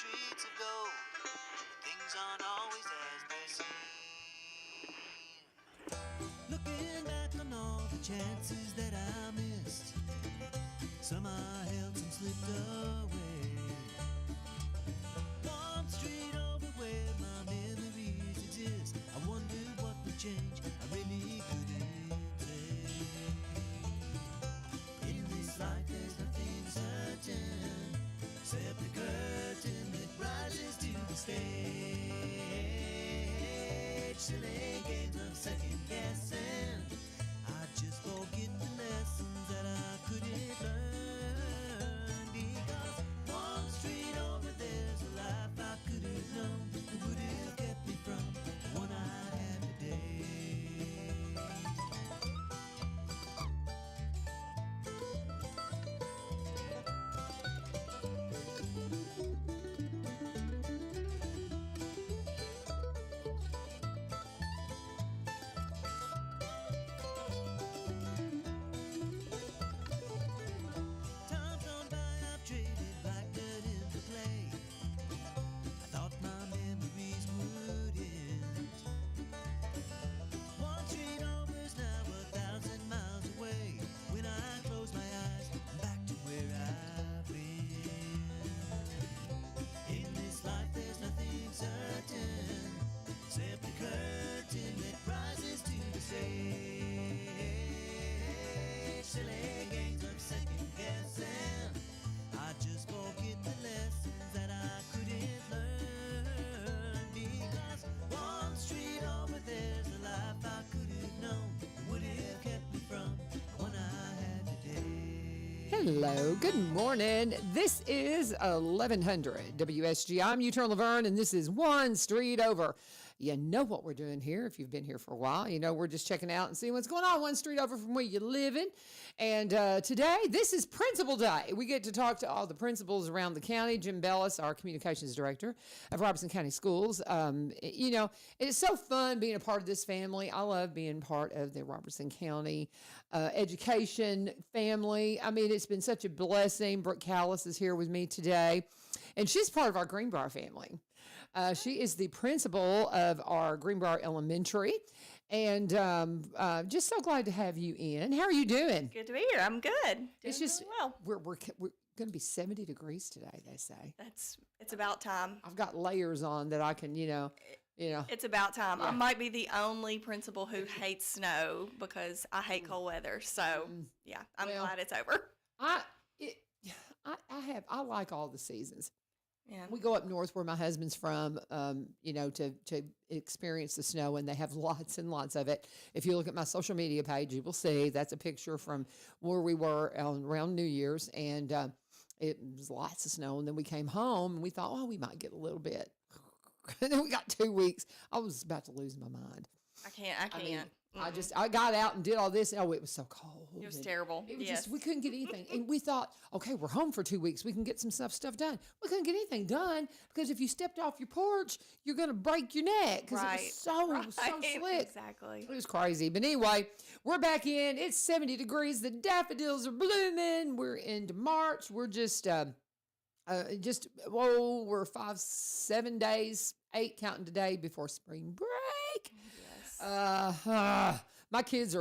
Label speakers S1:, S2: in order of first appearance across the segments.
S1: streets of gold. Things aren't always as they seem. Looking back on all the chances that I missed, some I held, some slipped away. One street over where my memories exist, I wondered what would change, I really couldn't say. In this life there's nothing certain, except the curtain that rises to the stage. Silly games of second guessing, I just forget the lessons that I couldn't learn. Because one street over there's a life I could have known that would have kept me from the one I have today. Times gone by, I've traded like dirt into clay. I thought my memories would end. One street over's now 1,000 miles away. When I close my eyes, I'm back to where I've been. In this life there's nothing certain, except the curtain that rises to the stage. Silly games of second guessing, I just forget the lessons that I couldn't learn. Because one street over there's a life I could have known that would have kept me from the one I had today.
S2: Hello, good morning. This is 1100 WSG. I'm U-Turn LaVern, and this is One Street Over. You know what we're doing here. If you've been here for a while, you know we're just checking out and seeing what's going on one street over from where you live in. And today, this is Principal Day. We get to talk to all the principals around the county. Jim Bellis, our communications director of Robertson County Schools. You know, it's so fun being a part of this family. I love being part of the Robertson County education family. I mean, it's been such a blessing. Brooke Callis is here with me today, and she's part of our Greenbrier family. She is the principal of our Greenbrier Elementary, and just so glad to have you in. How are you doing?
S3: Good to be here. I'm good.
S2: It's just
S3: really well.
S2: we're going to be 70 degrees today, they say.
S3: It's about time.
S2: I've got layers on that I can, you know.
S3: It's about time. I might be the only principal who hates snow because I hate cold weather. So yeah, I'm glad it's over.
S2: I like all the seasons.
S3: Yeah.
S2: We go up north where my husband's from, you know, to experience the snow, and they have lots and lots of it. If you look at my social media page, you will see that's a picture from where we were around New Year's, and it was lots of snow. And then we came home, and we thought, oh, we might get a little bit. And then we got 2 weeks. I was about to lose my mind.
S3: I can't.
S2: I got out and did all this. Oh, it was so cold.
S3: It was terrible.
S2: It was just, we couldn't get anything. And we thought, okay, we're home for 2 weeks. We can get some stuff done. We couldn't get anything done because if you stepped off your porch, you're going to break your neck because it was so slick.
S3: Exactly.
S2: It was crazy. But anyway, we're back in. It's 70 degrees. The daffodils are blooming. We're into March. We're we're 7 days, 8 counting today before spring break.
S3: Yes.
S2: My kids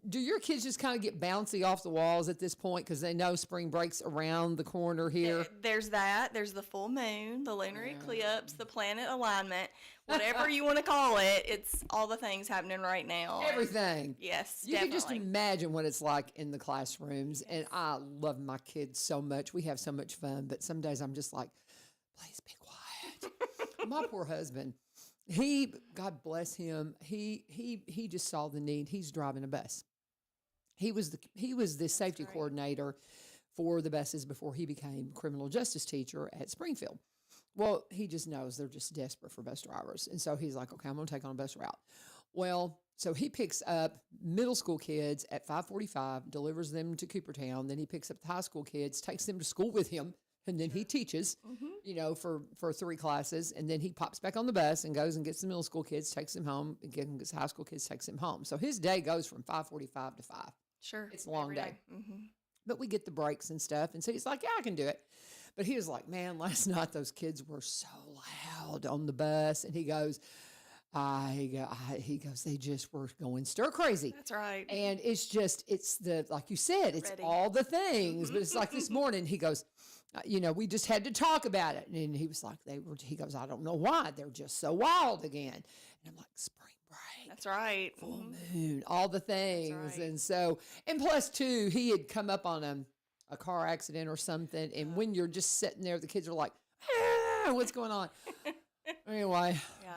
S2: do your kids just kind of get bouncy off the walls at this point because they know spring break's around the corner here?
S3: There's that. There's the full moon, the lunar eclipse, the planet alignment, whatever you want to call it. It's all the things happening right now.
S2: Everything.
S3: Yes,
S2: You
S3: definitely.
S2: can just imagine what it's like in the classrooms. And I love my kids so much. We have so much fun. But some days I'm just like, please be quiet. My poor husband. God bless him. He just saw the need. He's driving a bus. He was the safety coordinator for the buses before he became criminal justice teacher at Springfield. Well, he just knows they're just desperate for bus drivers. And so he's like, okay, I'm going to take on a bus route. Well, so he picks up middle school kids at 5:45, delivers them to Coopertown. Then he picks up the high school kids, takes them to school with him. And then he teaches, you know, for 3 classes. And then he pops back on the bus and goes and gets the middle school kids, takes them home, and gets high school kids, takes them home. So his day goes from 5:45 to 5.
S3: Sure.
S2: It's a long day.
S3: Mm-hmm.
S2: But we get the breaks and stuff. And so he's like, yeah, I can do it. But he was like, man, last night those kids were so loud on the bus. And he goes, he goes, they just were going stir crazy.
S3: That's right.
S2: And it's just, it's the, like you said, it's
S3: Ready.
S2: all the things. But it's like this morning, he goes, we just had to talk about it. And he was like, he goes, I don't know why. They're just so wild again. And I'm like, spring break.
S3: That's right.
S2: Full moon, all the things.
S3: right.
S2: And so, and plus too, he had come up on a car accident or something. And when you're just sitting there, the kids are like, what's going on? Anyway.
S3: Yeah.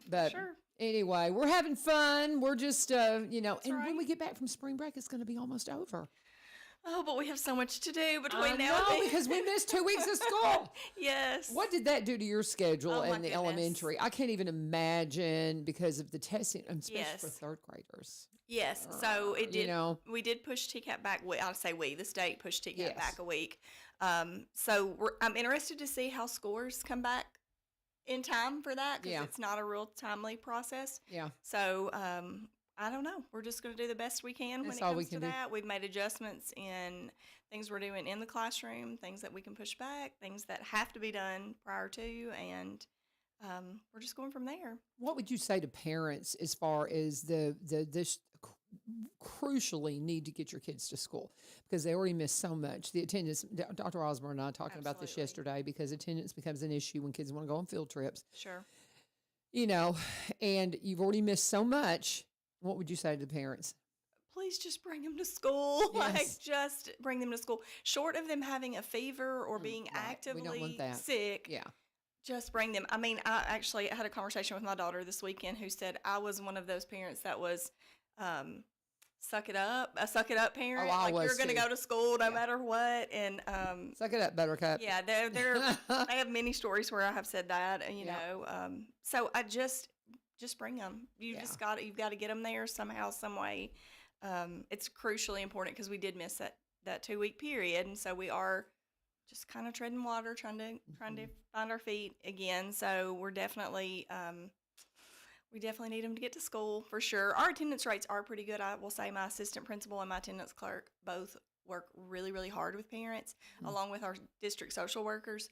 S2: But
S3: Sure.
S2: anyway, we're having fun. We're just, and when
S3: right.
S2: we get back from spring break, it's going to be almost over.
S3: Oh, but we have so much to do between
S2: I
S3: now and
S2: know,
S3: then.
S2: because we missed 2 weeks of school.
S3: Yes.
S2: What did that do to your schedule
S3: Oh, my
S2: in the
S3: goodness.
S2: elementary? I can't even imagine because of the testing, especially
S3: Yes.
S2: for third graders.
S3: Yes. So it did.
S2: We
S3: did push TCAP back. I'll say the state pushed TCAP
S2: Yes.
S3: back a week. So I'm interested to see how scores come back in time for that because
S2: Yeah.
S3: it's not a real timely process.
S2: Yeah.
S3: So I don't know. We're just going to do the best we can when
S2: That's
S3: it
S2: all
S3: comes
S2: we
S3: to
S2: can do.
S3: that. We've made adjustments in things we're doing in the classroom, things that we can push back, things that have to be done prior to, and we're just going from there.
S2: What would you say to parents as far as this crucially need to get your kids to school because they already miss so much? The attendance, Dr. Osborne and I talking about this
S3: Absolutely.
S2: yesterday because attendance becomes an issue when kids want to go on field trips,
S3: Sure.
S2: and you've already missed so much. What would you say to the parents?
S3: Please just bring them to school.
S2: Yes.
S3: Like, just bring them to school. Short of them having a fever or being
S2: right. We don't
S3: actively
S2: want that.
S3: sick,
S2: Yeah.
S3: just bring them. I mean, I actually had a conversation with my daughter this weekend who said I was one of those parents that was a suck it up parent.
S2: Oh, I
S3: like,
S2: was
S3: you're going to
S2: too.
S3: go to school no
S2: Yeah.
S3: matter what. And
S2: Suck it up, Buttercup.
S3: yeah, I have many stories where I have said that, and so I just bring them. You've got to get them there somehow, some way. It's crucially important because we did miss that 2 week period, and so we are just kind of treading water, trying to find our feet again. So we're definitely we definitely need them to get to school for sure. Our attendance rates are pretty good. I will say my assistant principal and my attendance clerk both work really, really hard with parents, along with our district social workers,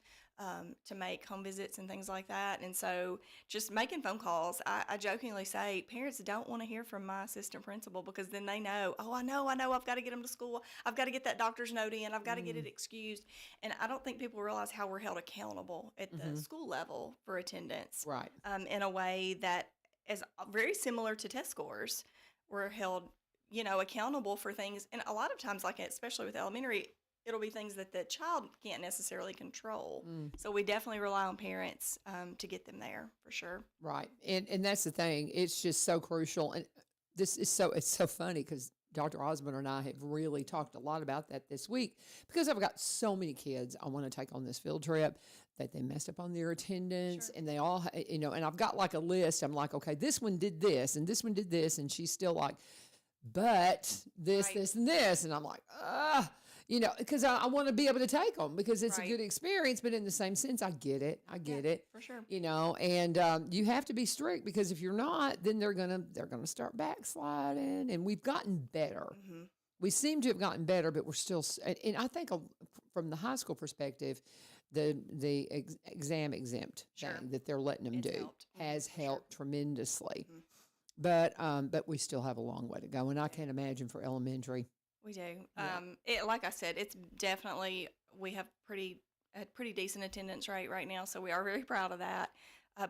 S3: to make home visits and things like that. And so just making phone calls, I jokingly say parents don't want to hear from my assistant principal because then they know, I know, I've got to get them to school. I've got to get that doctor's note in. I've got to get it excused. And I don't think people realize how we're held accountable at the school level for attendance.
S2: Right.
S3: In a way that is very similar to test scores. We're held accountable for things. And a lot of times, like especially with elementary, it'll be things that the child can't necessarily control. So we definitely rely on parents to get them there for sure.
S2: Right. And that's the thing. It's just so crucial. And it's so funny because Dr. Osborne and I have really talked a lot about that this week because I've got so many kids I want to take on this field trip that they messed up on their attendance and they all, and I've got like a list. I'm like, okay, this one did this and this one did this. And she's still like, but this,
S3: Right.
S2: this, and this. And I'm like, because I want to be able to take them because it's a
S3: Right.
S2: good experience. But in the same sense, I get it.
S3: For sure.
S2: And you have to be strict because if you're not, then they're gonna start backsliding. And we've gotten better. We seem to have gotten better, but we're still. And I think from the high school perspective, the exam exempt thing that they're letting them
S3: It's
S2: do
S3: helped.
S2: has helped tremendously. But we still have a long way to go, and I can't imagine for elementary.
S3: We do.
S2: Yeah.
S3: Like I said, it's definitely, we have a pretty decent attendance rate right now, so we are very proud of that.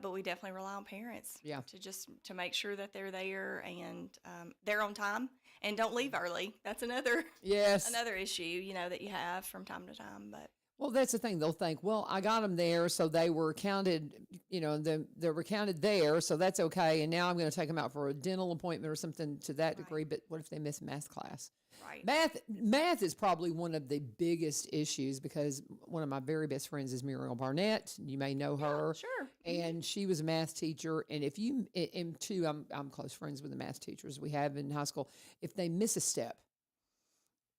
S3: But we definitely rely on parents to make sure that they're there and they're on time and don't leave early. That's another issue, that you have from time to time. But
S2: Well, that's the thing. They'll think, well, I got them there, so they were counted, they were counted there, so that's okay. And now I'm going to take them out for a dental appointment or something to that degree. But what if they miss math class?
S3: right,
S2: Math is probably one of the biggest issues because one of my very best friends is Muriel Barnett. You may know her.
S3: sure,
S2: And she was a math teacher. And if you, and two, I'm close friends with the math teachers we have in high school. If they miss a step,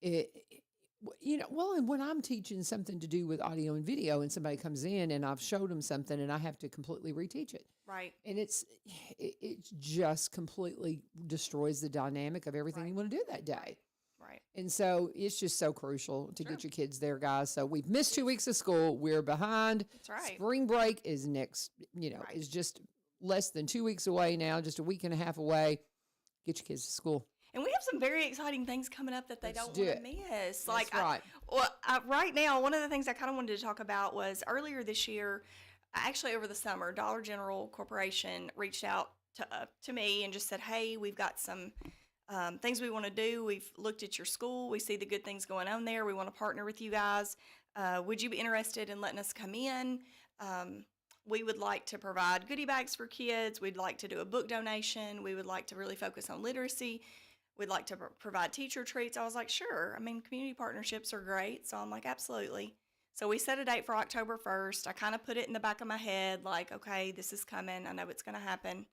S2: and when I'm teaching something to do with audio and video and somebody comes in and I've showed them something and I have to completely reteach it.
S3: right,
S2: And it just completely destroys the dynamic of everything
S3: Right.
S2: you want to do that day.
S3: right. Right.
S2: And so it's just so crucial to
S3: Sure.
S2: get your kids there, guys. So we've missed 2 weeks of school. We're behind.
S3: That's right.
S2: Spring break is next,
S3: Right.
S2: is just less than 2 weeks away now, just a week and a half away. Get your kids to school.
S3: And we have some very exciting things coming up that they
S2: Let's
S3: don't
S2: do
S3: want to
S2: it.
S3: miss.
S2: That's
S3: Like,
S2: right.
S3: right now, one of the things I kind of wanted to talk about was earlier this year, actually over the summer, Dollar General Corporation reached out to me and just said, hey, we've got some things we want to do. We've looked at your school. We see the good things going on there. We want to partner with you guys. Would you be interested in letting us come in? We would like to provide goodie bags for kids. We'd like to do a book donation. We would like to really focus on literacy. We'd like to provide teacher treats. I was like, sure. I mean, community partnerships are great. So I'm like, absolutely. So we set a date for October 1st. I kind of put it in the back of my head, like, okay, this is coming. I know it's going to happen.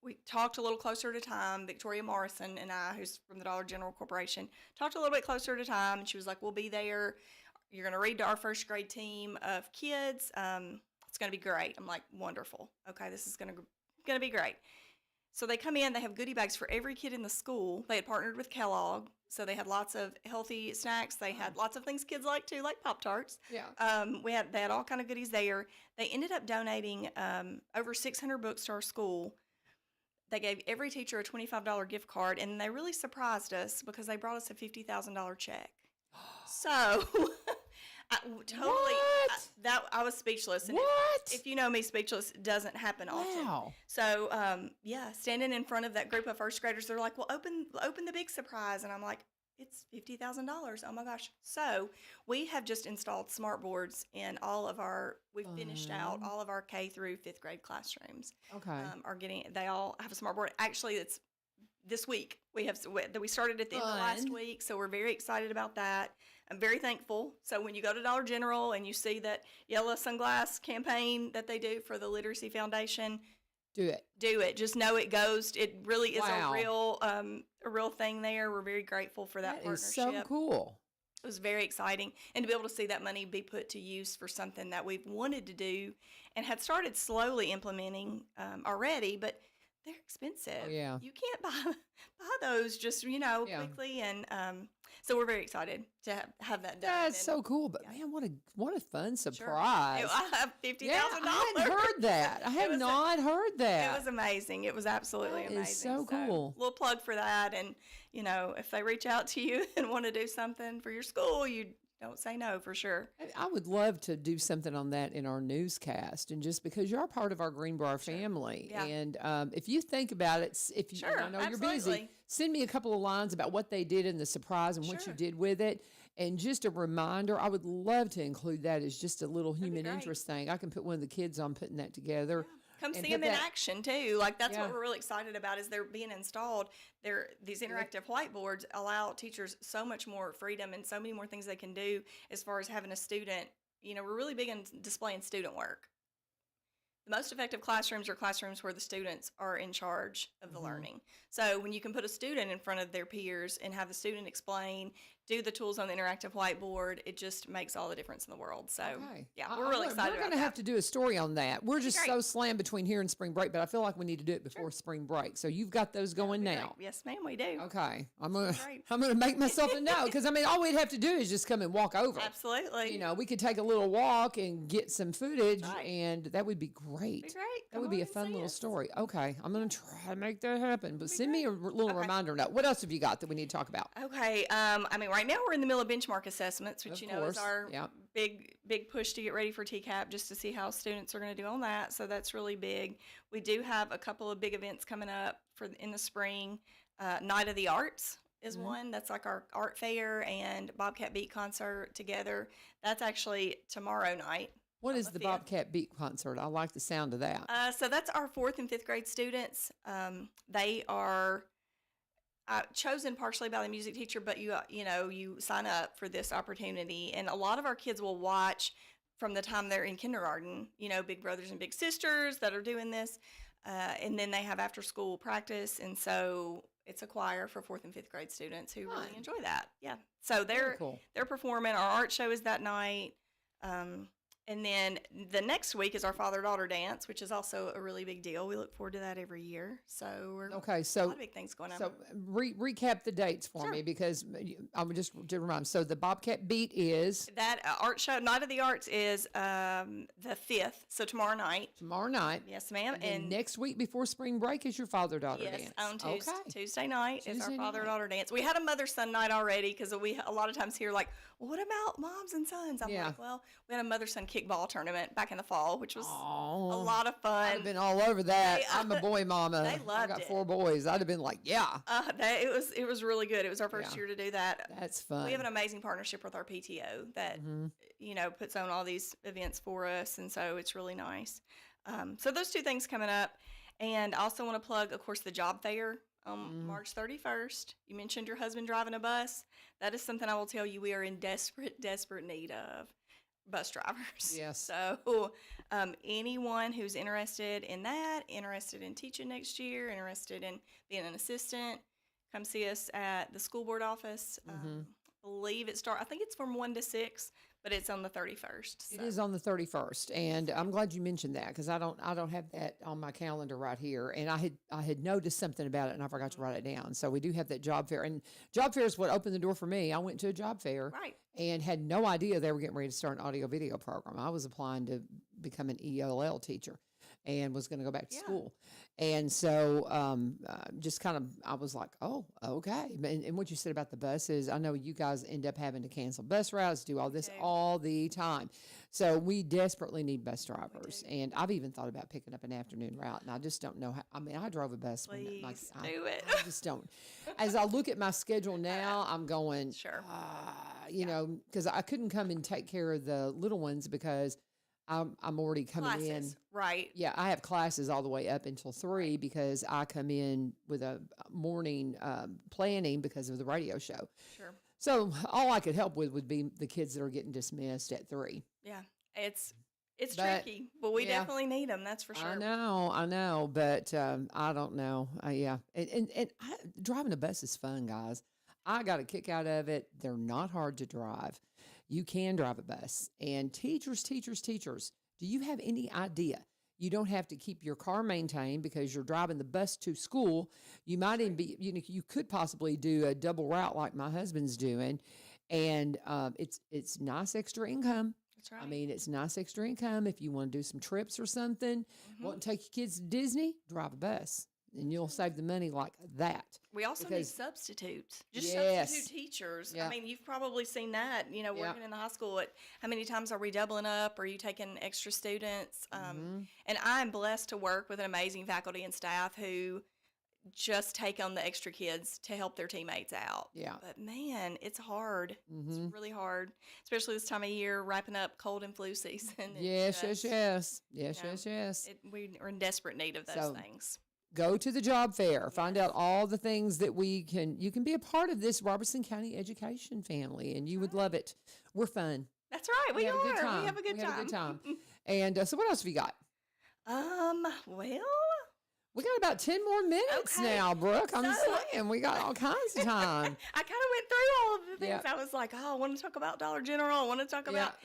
S3: We talked a little closer to time. Victoria Morrison and I, who's from the Dollar General Corporation, talked a little bit closer to time. And she was like, we'll be there. You're going to read to our first grade team of kids. It's going to be great. I'm like, wonderful. Okay, this is going to be great. So they come in, they have goodie bags for every kid in the school. They had partnered with Kellogg, so they had lots of healthy snacks. They had lots of things kids like too, like Pop-Tarts.
S2: Yeah.
S3: They had all kind of goodies there. They ended up donating over 600 books to our school. They gave every teacher a $25 gift card, and they really surprised us because they brought us a $50,000 check. So I was speechless. And
S2: What?
S3: if you know me, speechless doesn't happen often.
S2: Wow.
S3: So standing in front of that group of first graders, they're like, "Well, open the big surprise," and I'm like, "It's $50,000! Oh my gosh!" So we have just installed smart boards in all of our. We've finished out all of our K through 5th grade classrooms.
S2: Okay.
S3: They all have a smart board. Actually, it's this week. We started at the end of last
S2: Fun.
S3: week, so we're very excited about that. I'm very thankful. So when you go to Dollar General and you see that yellow sunglass campaign that they do for the Literacy Foundation,
S2: Do it.
S3: do it. Just know it goes. It really is
S2: Wow.
S3: a real thing there. We're very grateful for that
S2: That is
S3: partnership.
S2: so cool.
S3: It was very exciting, and to be able to see that money be put to use for something that we've wanted to do and had started slowly implementing already, but they're expensive.
S2: Oh, yeah.
S3: You can't buy those just
S2: Yeah.
S3: quickly, and so we're very excited to have that done.
S2: That's
S3: and
S2: so cool. But
S3: yeah.
S2: man, what a fun
S3: sure.
S2: surprise.
S3: I have $50,000.
S2: Yeah, I hadn't heard that. I had not heard that.
S3: It was amazing. It was absolutely
S2: That
S3: amazing.
S2: is so cool.
S3: Little plug for that. And, if they reach out to you and want to do something for your school, you don't say no for sure.
S2: I would love to do something on that in our newscast, and just because you're part of our Greenbrier family,
S3: Yeah.
S2: and if you think about it, if you,
S3: Sure,
S2: and I know you're busy,
S3: absolutely.
S2: send me a couple of lines about what they did in the surprise and what you
S3: Sure.
S2: did with it, and just a reminder. I would love to include that as just a little
S3: be
S2: human
S3: great.
S2: interest thing. I can put one of the kids on putting that together.
S3: Come
S2: and
S3: see
S2: put
S3: them in
S2: that-
S3: action too. Like that's
S2: Yeah.
S3: what we're really excited about is they're being installed. These interactive whiteboards allow teachers so much more freedom and so many more things they can do as far as having a student. We're really big on displaying student work. The most effective classrooms are classrooms where the students are in charge of the learning. So when you can put a student in front of their peers and have the student explain, do the tools on the interactive whiteboard, it just makes all the difference in the world. So
S2: Okay.
S3: yeah, we're really excited
S2: We're
S3: about
S2: going to have
S3: that.
S2: to do a story on that. We're just
S3: great.
S2: so slammed between here and spring break, but I feel like we need to do it before spring break. So you've got those going
S3: Great.
S2: now.
S3: Yes, ma'am, we do.
S2: Okay, I'm
S3: Great.
S2: gonna make myself a note, because all we'd have to do is just come and walk over.
S3: Absolutely.
S2: We could take a little walk and get some footage,
S3: Right.
S2: and that would be great.
S3: Be great.
S2: That
S3: Come
S2: would be
S3: on
S2: a
S3: and
S2: fun
S3: see
S2: little
S3: us.
S2: story. Okay, I'm gonna try to make that happen. But send me a little
S3: Okay.
S2: reminder note. What else have you got that we need to talk about?
S3: Okay. Right now we're in the middle of benchmark assessments, which
S2: Of
S3: is
S2: course.
S3: our
S2: Yep.
S3: big push to get ready for TCAP, just to see how students are going to do on that. So that's really big. We do have a couple of big events coming up in the spring. Night of the Arts is one. That's like our art fair and Bobcat Beat concert together. That's actually tomorrow night.
S2: What
S3: on
S2: is
S3: the
S2: the
S3: 5th.
S2: Bobcat Beat concert? I like the sound of that.
S3: So that's our 4th and 5th grade students. They are chosen partially by the music teacher, but you sign up for this opportunity, and a lot of our kids will watch from the time they're in kindergarten. Big brothers and big sisters that are doing this, and then they have after school practice, and so it's a choir for 4th and 5th grade students who really
S2: Fun.
S3: enjoy that. Yeah, so
S2: Very cool.
S3: they're performing. Our art show is that night. And then the next week is our father-daughter dance, which is also a really big deal. We look forward to that every year. So we're
S2: Okay,
S3: a
S2: so
S3: lot of big things going on.
S2: So recap the dates for
S3: Sure.
S2: me because I would just to remind. So the Bobcat Beat is
S3: That art show, Night of the Arts, is the 5th, so tomorrow night.
S2: tomorrow night.
S3: Yes, ma'am.
S2: And next week before spring break is your father-daughter
S3: yes,
S2: dance.
S3: on Tuesday,
S2: Okay.
S3: Tuesday night is our
S2: Tuesday night.
S3: father-daughter dance. We had a mother-son night already because we a lot of times hear like, well, what about moms and sons? I'm
S2: Yeah.
S3: like, well, we had a mother-son kickball tournament back in the fall, which was a
S2: Oh,
S3: lot of
S2: I'd have
S3: fun.
S2: been all over that.
S3: They,
S2: I'm a boy mama.
S3: they
S2: I
S3: loved
S2: got
S3: it.
S2: 4 boys. I'd have been like, yeah,
S3: It was really good. It was our first
S2: Yeah.
S3: year to do that.
S2: that's fun.
S3: We have an amazing partnership with our PTO that puts on all these events for us, and so it's really nice. So those 2 things coming up, and I also want to plug, of course, the job fair on March 31st. You mentioned your husband driving a bus. That is something I will tell you we are in desperate need of bus drivers.
S2: Yes.
S3: So anyone who's interested in that, interested in teaching next year, interested in being an assistant, come see us at the school board office. Believe I think it's from 1 to 6, but it's on the 31st.
S2: It
S3: So.
S2: is on the 31st, and I'm glad you mentioned that because I don't have that on my calendar right here, and I had noticed something about it and I forgot to write it down. So we do have that job fair, and job fair is what opened the door for me. I went to a job fair,
S3: Right.
S2: and had no idea they were getting ready to start an audio video program. I was applying to become an ELL teacher, and was going to go back to school. And so just kind of, I was like, oh, okay. And what you said about the buses, I know you guys end up having to cancel bus routes, do all this all the time. So we desperately need bus drivers. And I've even thought about picking up an afternoon route, and I just don't know how. I mean, I drove a bus.
S3: Please
S2: I
S3: do it.
S2: I just don't. As I look at my schedule now, I'm going,
S3: Sure.
S2: you know, because I couldn't come and take care of the little ones because I'm already coming in.
S3: Classes. Right.
S2: Yeah, I have classes all the way up until 3 because I come in with a morning planning because of the radio show.
S3: Sure.
S2: So all I could help with would be the kids that are getting dismissed at 3.
S3: Yeah. It's
S2: But,
S3: tricky, but we
S2: yeah.
S3: definitely need them. That's for sure.
S2: I know, but I don't know. Yeah, and driving a bus is fun, guys. I got a kick out of it. They're not hard to drive. You can drive a bus. And teachers, do you have any idea? You don't have to keep your car maintained because you're driving the bus to school. You might even be, you could possibly do a double route like my husband's doing. And it's nice extra income.
S3: That's right.
S2: I mean, it's nice extra income if you want to do some trips or something. Want to take your kids to Disney? Drive a bus, and you'll save the money like that.
S3: We also need
S2: because-
S3: substitutes, just
S2: Yes.
S3: substitute teachers.
S2: Yeah.
S3: I mean, you've probably seen that, working in the high school. How many times are we doubling up? Are you taking extra students? And I'm blessed to work with an amazing faculty and staff who just take on the extra kids to help their teammates out.
S2: Yeah.
S3: But man, it's hard. It's really hard, especially this time of year, wrapping up cold and flu season.
S2: Yes.
S3: We are in desperate need of those
S2: So,
S3: things.
S2: Go to the job fair. Find out all the things that you can be a part of this Robertson County education family, and you would love it. We're fun.
S3: That's right. We
S2: have a good
S3: are.
S2: time.
S3: We have a good
S2: We
S3: time.
S2: have a good time. And so what else have you got?
S3: Well,
S2: We got about 10 more minutes
S3: Okay.
S2: now, Brooke. I'm
S3: So-
S2: saying we got all kinds of time.
S3: I kind of went through all of the things.
S2: Yeah.
S3: I was like, oh, I want to talk about Dollar General. I want to talk about.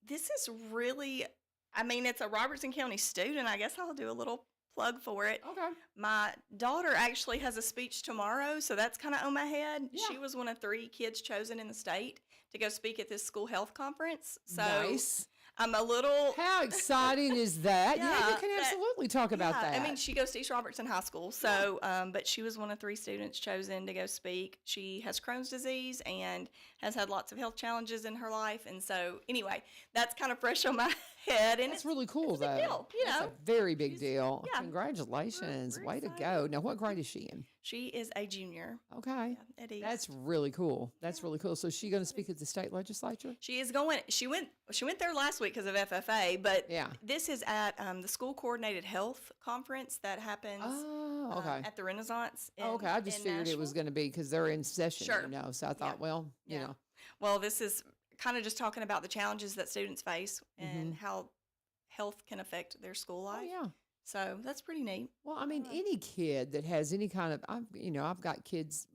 S3: This is really, it's a Robertson County student. I guess I'll do a little plug for it.
S2: Okay.
S3: My daughter actually has a speech tomorrow, so that's kind of on my head.
S2: Yeah.
S3: She was one of 3 kids chosen in the state to go speak at this school health conference. So
S2: Nice.
S3: I'm a little.
S2: How exciting is that? Yeah, you
S3: Yeah,
S2: can
S3: that-
S2: absolutely talk about that.
S3: I mean, she goes to East Robertson High School, so but she was one of 3 students chosen to go speak. She has Crohn's disease and has had lots of health challenges in her life, and so anyway, that's kind of fresh on my head. And
S2: That's really cool,
S3: it's a
S2: though.
S3: big deal,
S2: That's a very big deal.
S3: yeah.
S2: Congratulations.
S3: We're
S2: Way to go.
S3: excited.
S2: Now, what grade is she in?
S3: she is a junior.
S2: Okay.
S3: At East.
S2: That's really cool. That's really cool. So is she going to speak at the state legislature?
S3: She is going. She went there last week because of FFA, but
S2: Yeah.
S3: this is at the school coordinated health conference that happens
S2: Oh, okay.
S3: at the Renaissance.
S2: Okay, I just figured it was going to be because they're in session,
S3: Sure.
S2: So I thought, well, you
S3: Yeah.
S2: know.
S3: Well, this is kind of just talking about the challenges that students face
S2: Mm-hmm.
S3: and how health can affect their school
S2: Oh,
S3: life.
S2: yeah.
S3: So that's pretty neat.
S2: Well, I mean, any kid that has any kind of, I've got kids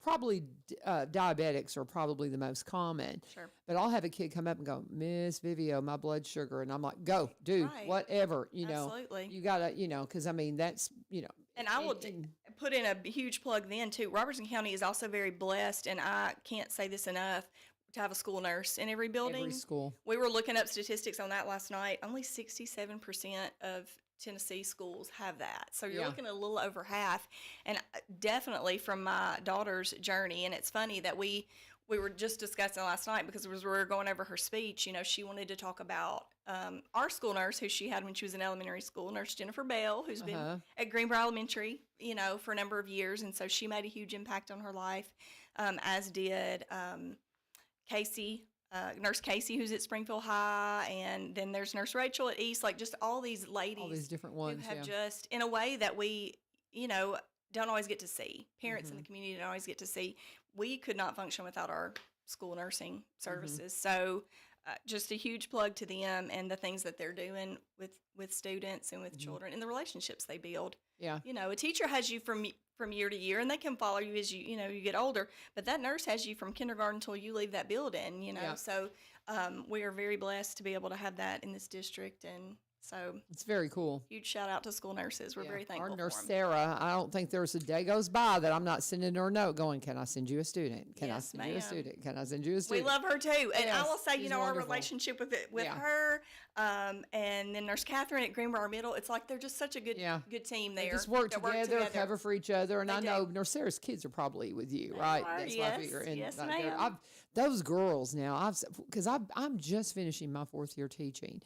S2: probably diabetics are probably the most common.
S3: Sure.
S2: But I'll have a kid come up and go, Miss Vivio, my blood sugar. And I'm like, go, do
S3: Right.
S2: whatever, you know.
S3: Absolutely.
S2: You got to, you know, because I mean, that's, you know.
S3: And I will put in a huge plug then, too. Robertson County is also very blessed, and I can't say this enough, to have a school nurse in every building.
S2: Every school.
S3: We were looking up statistics on that last night. Only 67% of Tennessee schools have that. So you're looking at a little over half. And definitely from my daughter's journey, and it's funny that we were just discussing last night because as we were going over her speech, you know, she wanted to talk about our school nurse who she had when she was in elementary school, Nurse Jennifer Bell, who's been at Greenbrier Elementary, you know, for a number of years. And so she made a huge impact on her life, as did Casey, Nurse Casey, who's at Springfield High, and then there's Nurse Rachel at East, like just all these ladies.
S2: All these different ones,
S3: who have just, in a way that we, you know, don't always get to see. Parents in the community don't always get to see. We could not function without our school nursing services. So just a huge plug to them and the things that they're doing with students and with children and the relationships they build.
S2: Yeah.
S3: You know, a teacher has you from year to year, and they can follow you as you get older. But that nurse has you from kindergarten until you leave that building. You know, so we are very blessed to be able to have that in this district, and so
S2: it's very cool.
S3: Huge shout out to school nurses. We're very thankful.
S2: Our nurse
S3: for them.
S2: Sarah, I don't think there's a day goes by that I'm not sending her a note going, "Can I send you a student? Can I send you a student? Can I send you a
S3: We
S2: student?"
S3: love her too, and I will say,
S2: she's
S3: our
S2: wonderful.
S3: relationship with her, and then Nurse Catherine at Greenbrier Middle. It's like they're just such a good team there.
S2: They just work
S3: They
S2: together, cover for each other, and
S3: They
S2: I
S3: do.
S2: know Nurse Sarah's kids are probably with you, right?
S3: are,
S2: That's why I
S3: yes.
S2: figure. And
S3: Yes,
S2: like,
S3: ma'am.
S2: those girls now, because I'm just finishing my 4th year teaching,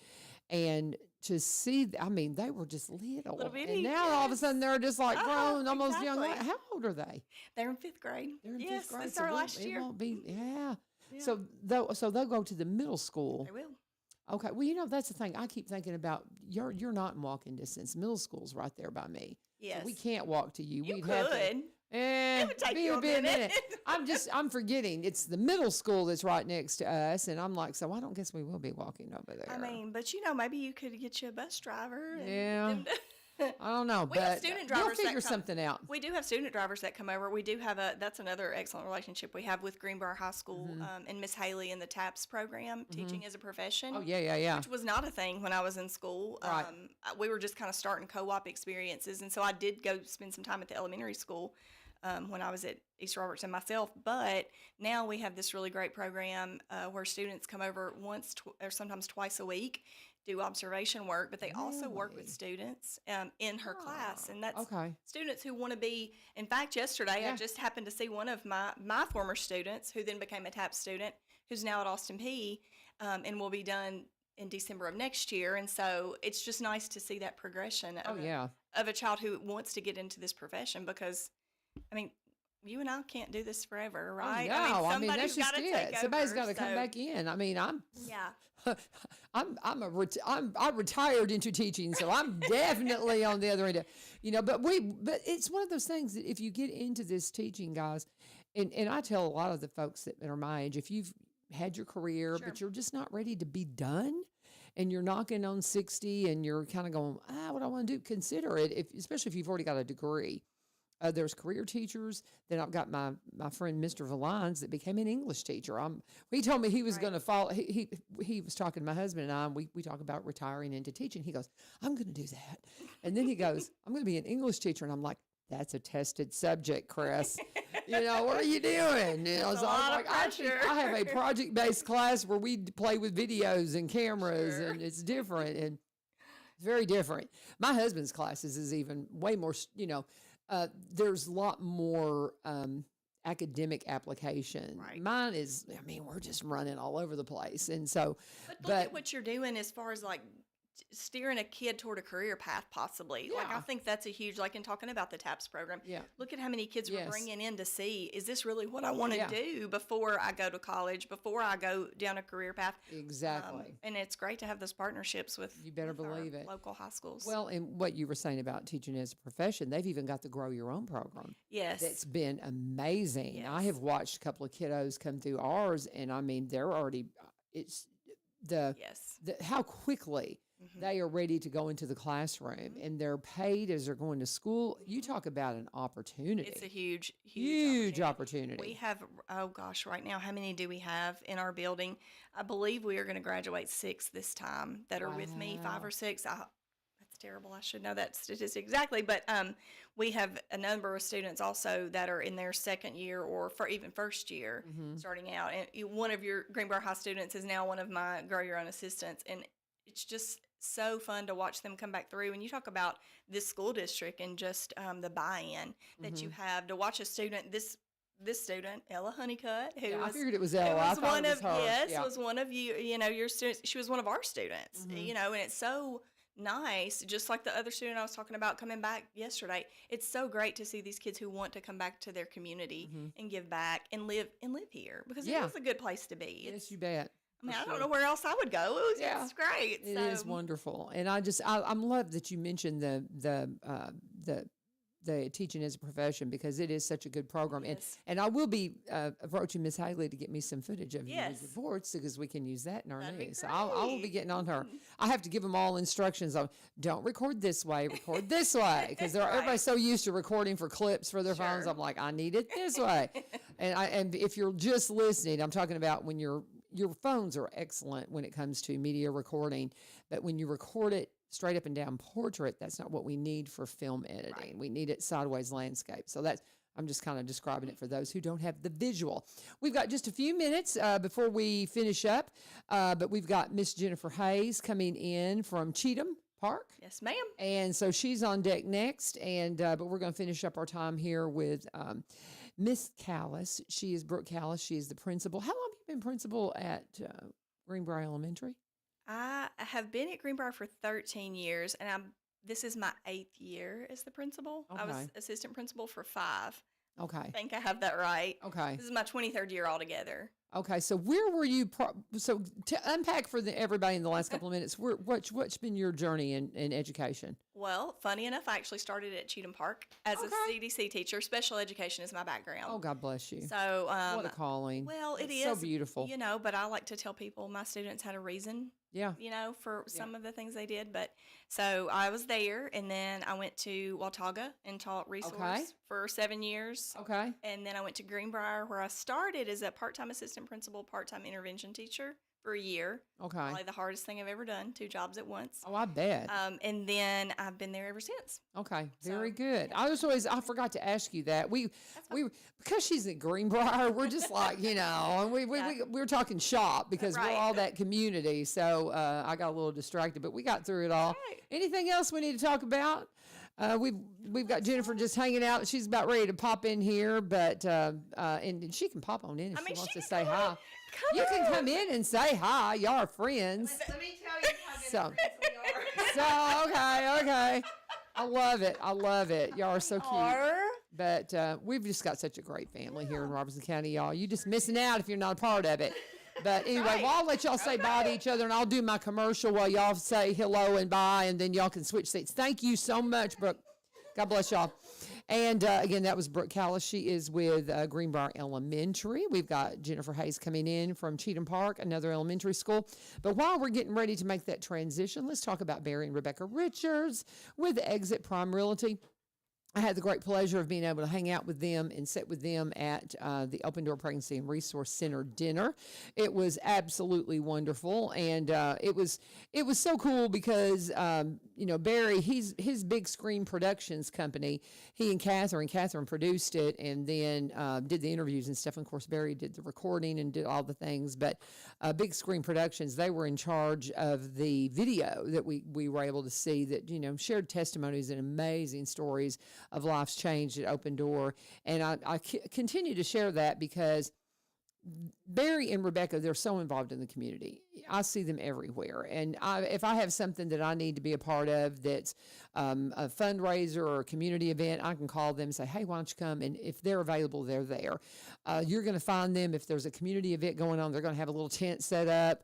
S2: and to see, I mean, they were just little
S3: bitty,
S2: and now all of a sudden they're just like grown, almost young.
S3: exactly.
S2: How old are they?
S3: They're in 5th grade.
S2: They're in
S3: yes,
S2: 5th grade.
S3: This is
S2: so
S3: our
S2: it
S3: last year.
S2: won't be, So they'll go to the middle school.
S3: They will.
S2: Okay. Well, that's the thing. I keep thinking about you're not in walking distance. Middle school's right there by me.
S3: Yes.
S2: So we can't walk to you.
S3: You
S2: We'd
S3: could.
S2: have to.
S3: It would take
S2: be
S3: you a minute.
S2: I'm forgetting. It's the middle school that's right next to us, and I'm like, so I don't guess we will be walking over there.
S3: I mean, but maybe you could get you a bus driver. And
S2: Yeah. I don't know,
S3: We have
S2: but
S3: student drivers
S2: we'll figure
S3: that come-
S2: something out.
S3: We do have student drivers that come over. We do have that's another excellent relationship we have with Greenbrier High School and Miss Haley in the TAPS program, teaching as a profession.
S2: Oh yeah.
S3: Which was not a thing when I was in school.
S2: Right.
S3: We were just kind of starting co-op experiences, and so I did go spend some time at the elementary school when I was at East Robertson myself. But now we have this really great program where students come over once or sometimes twice a week, do observation work, but they also work with students in her class, and that's students who want to be. In fact, yesterday I just happened to see one of my former students who then became a TAP student, who's now at Austin P, and will be done in December of next year. And so it's just nice to see that progression of a child who wants to get into this profession, because I mean, you and I can't do this forever, right?
S2: No, I mean
S3: somebody's
S2: that's just
S3: gotta
S2: it.
S3: take
S2: Somebody's
S3: over,
S2: got to come
S3: so-
S2: back in. I mean,
S3: Yeah.
S2: I retired into teaching, so I'm definitely on the other end. But it's one of those things that if you get into this teaching, guys, and I tell a lot of the folks that are my age, if you've had your career, but you're just not ready to be done, and you're knocking on 60, and you're kind of going, what do I want to do? Consider it, especially if you've already got a degree. There's career teachers. Then I've got my friend Mr. Valines that became an English teacher. He told me he was going to follow. He was talking to my husband and I. And we talk about retiring into teaching. He goes, "I'm going to do that," and then he goes, "I'm going to be an English teacher." And I'm like, "That's a tested subject, Chris. What are you doing?" So
S3: a lot of pressure.
S2: I have a project-based class where we play with videos and cameras, and it's different and it's very different. My husband's classes is even way more. There's a lot more academic application.
S3: Right.
S2: Mine is, we're just running all over the place. And so,
S3: But look at what you're doing as far as like steering a kid toward a career path, possibly. Like, I think that's a huge, like in talking about the TAPS program, look at how many kids we're bringing in to see, is this really what I want to do before I go to college, before I go down a career path?
S2: Exactly.
S3: And it's great to have those partnerships with,
S2: you better
S3: with our
S2: believe it,
S3: local high schools.
S2: Well, and what you were saying about teaching as a profession, they've even got the Grow Your Own program.
S3: Yes.
S2: That's been amazing.
S3: Yes.
S2: I have watched a couple of kiddos come through ours, and they're already, it's the how quickly they are ready to go into the classroom, and they're paid as they're going to school. You talk about an opportunity.
S3: It's a huge
S2: opportunity.
S3: We have, oh gosh, right now, how many do we have in our building? I believe we are going to graduate 6 this time that are with me, 5 or 6. That's terrible. I should know that statistic exactly. But we have a number of students also that are in their second year or for even first year starting out. And one of your Greenbrier High students is now one of my Grow Your Own assistants. And it's just so fun to watch them come back through. And you talk about this school district and just the buy-in that you have to watch a student, this student, Ella Honeycutt, who
S2: I figured it was Ella.
S3: was
S2: I thought
S3: one
S2: it was
S3: of
S2: her.
S3: yes, was one of your students. She was one of our students, and it's so nice. Just like the other student I was talking about coming back yesterday, it's so great to see these kids who want to come back to their community and give back and live here because it is a good place to be.
S2: Yes, you bet.
S3: I mean, I don't know where else I would go. It's great.
S2: It is wonderful, and I'm love that you mentioned the teaching as a profession because it is such a good program. And I will be approaching Miss Haley to get me some footage of you with your boards because we can use that in our news. So I will be getting on her. I have to give them all instructions on don't record this way, record this way because everybody's so used to recording for clips for their phones. I'm like, I need it this way. And if you're just listening, I'm talking about when your phones are excellent when it comes to media recording, but when you record it straight up and down portrait, that's not what we need for film editing. Right. We need it sideways landscape. So I'm just kind of describing it for those who don't have the visual. We've got just a few minutes before we finish up, but we've got Miss Jennifer Hayes coming in from Cheatham Park.
S3: Yes, ma'am.
S2: And so she's on deck next, and but we're going to finish up our time here with Miss Callis. She is Brooke Callis. She is the principal. How long have you been principal at Greenbrier Elementary?
S3: I have been at Greenbrier for 13 years, and this is my 8th year as the principal.
S2: Okay.
S3: I was assistant principal for 5.
S2: Okay.
S3: I think I have that right.
S2: Okay.
S3: This is my 23rd year altogether.
S2: Okay, so where were you? So to unpack for everybody in the last couple of minutes, what's been your journey in education?
S3: Well, funny enough, I actually started at Cheatham Park as a CDC teacher. Special education is my background.
S2: Oh, God bless you.
S3: So
S2: what a calling.
S3: Well, it's
S2: so beautiful.
S3: But I like to tell people my students had a reason.
S2: Yeah.
S3: For some of the things they did. But so I was there, and then I went to Watauga and taught resource for 7 years.
S2: Okay.
S3: And then I went to Greenbrier, where I started as a part-time assistant principal, part-time intervention teacher for a year. Okay. Probably the hardest thing I've ever done, 2 jobs at once.
S2: Oh, I bet.
S3: And then I've been there ever since.
S2: Okay, very good. I forgot to ask you that. We because she's at Greenbrier, we're just like, and we're talking shop because we're all that community. So I got a little distracted, but we got through it all. Right. Anything else we need to talk about? We've got Jennifer just hanging out. She's about ready to pop in here, but and she can pop on in if she wants to say hi. You can come in and say hi. Y'all are friends.
S3: Let me tell you how good friends we
S2: So
S3: are.
S2: okay. I love it. Y'all are so cute. But we've just got such a great family here in Robertson County, y'all. You just missing out if you're not a part of it. But anyway, well, I'll let y'all say bye to each other, and I'll do my commercial while y'all say hello and bye, and then y'all can switch seats. Thank you so much, Brooke. God bless y'all. And again, that was Brooke Callis. She is with Greenbrier Elementary. We've got Jennifer Hayes coming in from Cheatham Park, another elementary school. But while we're getting ready to make that transition, let's talk about Barry and Rebecca Richards with Exit Prime Realty. I had the great pleasure of being able to hang out with them and sit with them at the Open Door Pregnancy and Resource Center dinner. It was absolutely wonderful, and it was so cool because Barry, his Big Screen Productions company. He and Catherine produced it, and then did the interviews and stuff. And of course, Barry did the recording and did all the things. But Big Screen Productions, they were in charge of the video that we were able to see that shared testimonies and amazing stories of lives changed at Open Door. And I continue to share that because Barry and Rebecca, they're so involved in the community. I see them everywhere. And if I have something that I need to be a part of that's a fundraiser or a community event, I can call them and say, hey, why don't you come? And if they're available, they're there. You're going to find them if there's a community event going on. They're going to have a little tent set up.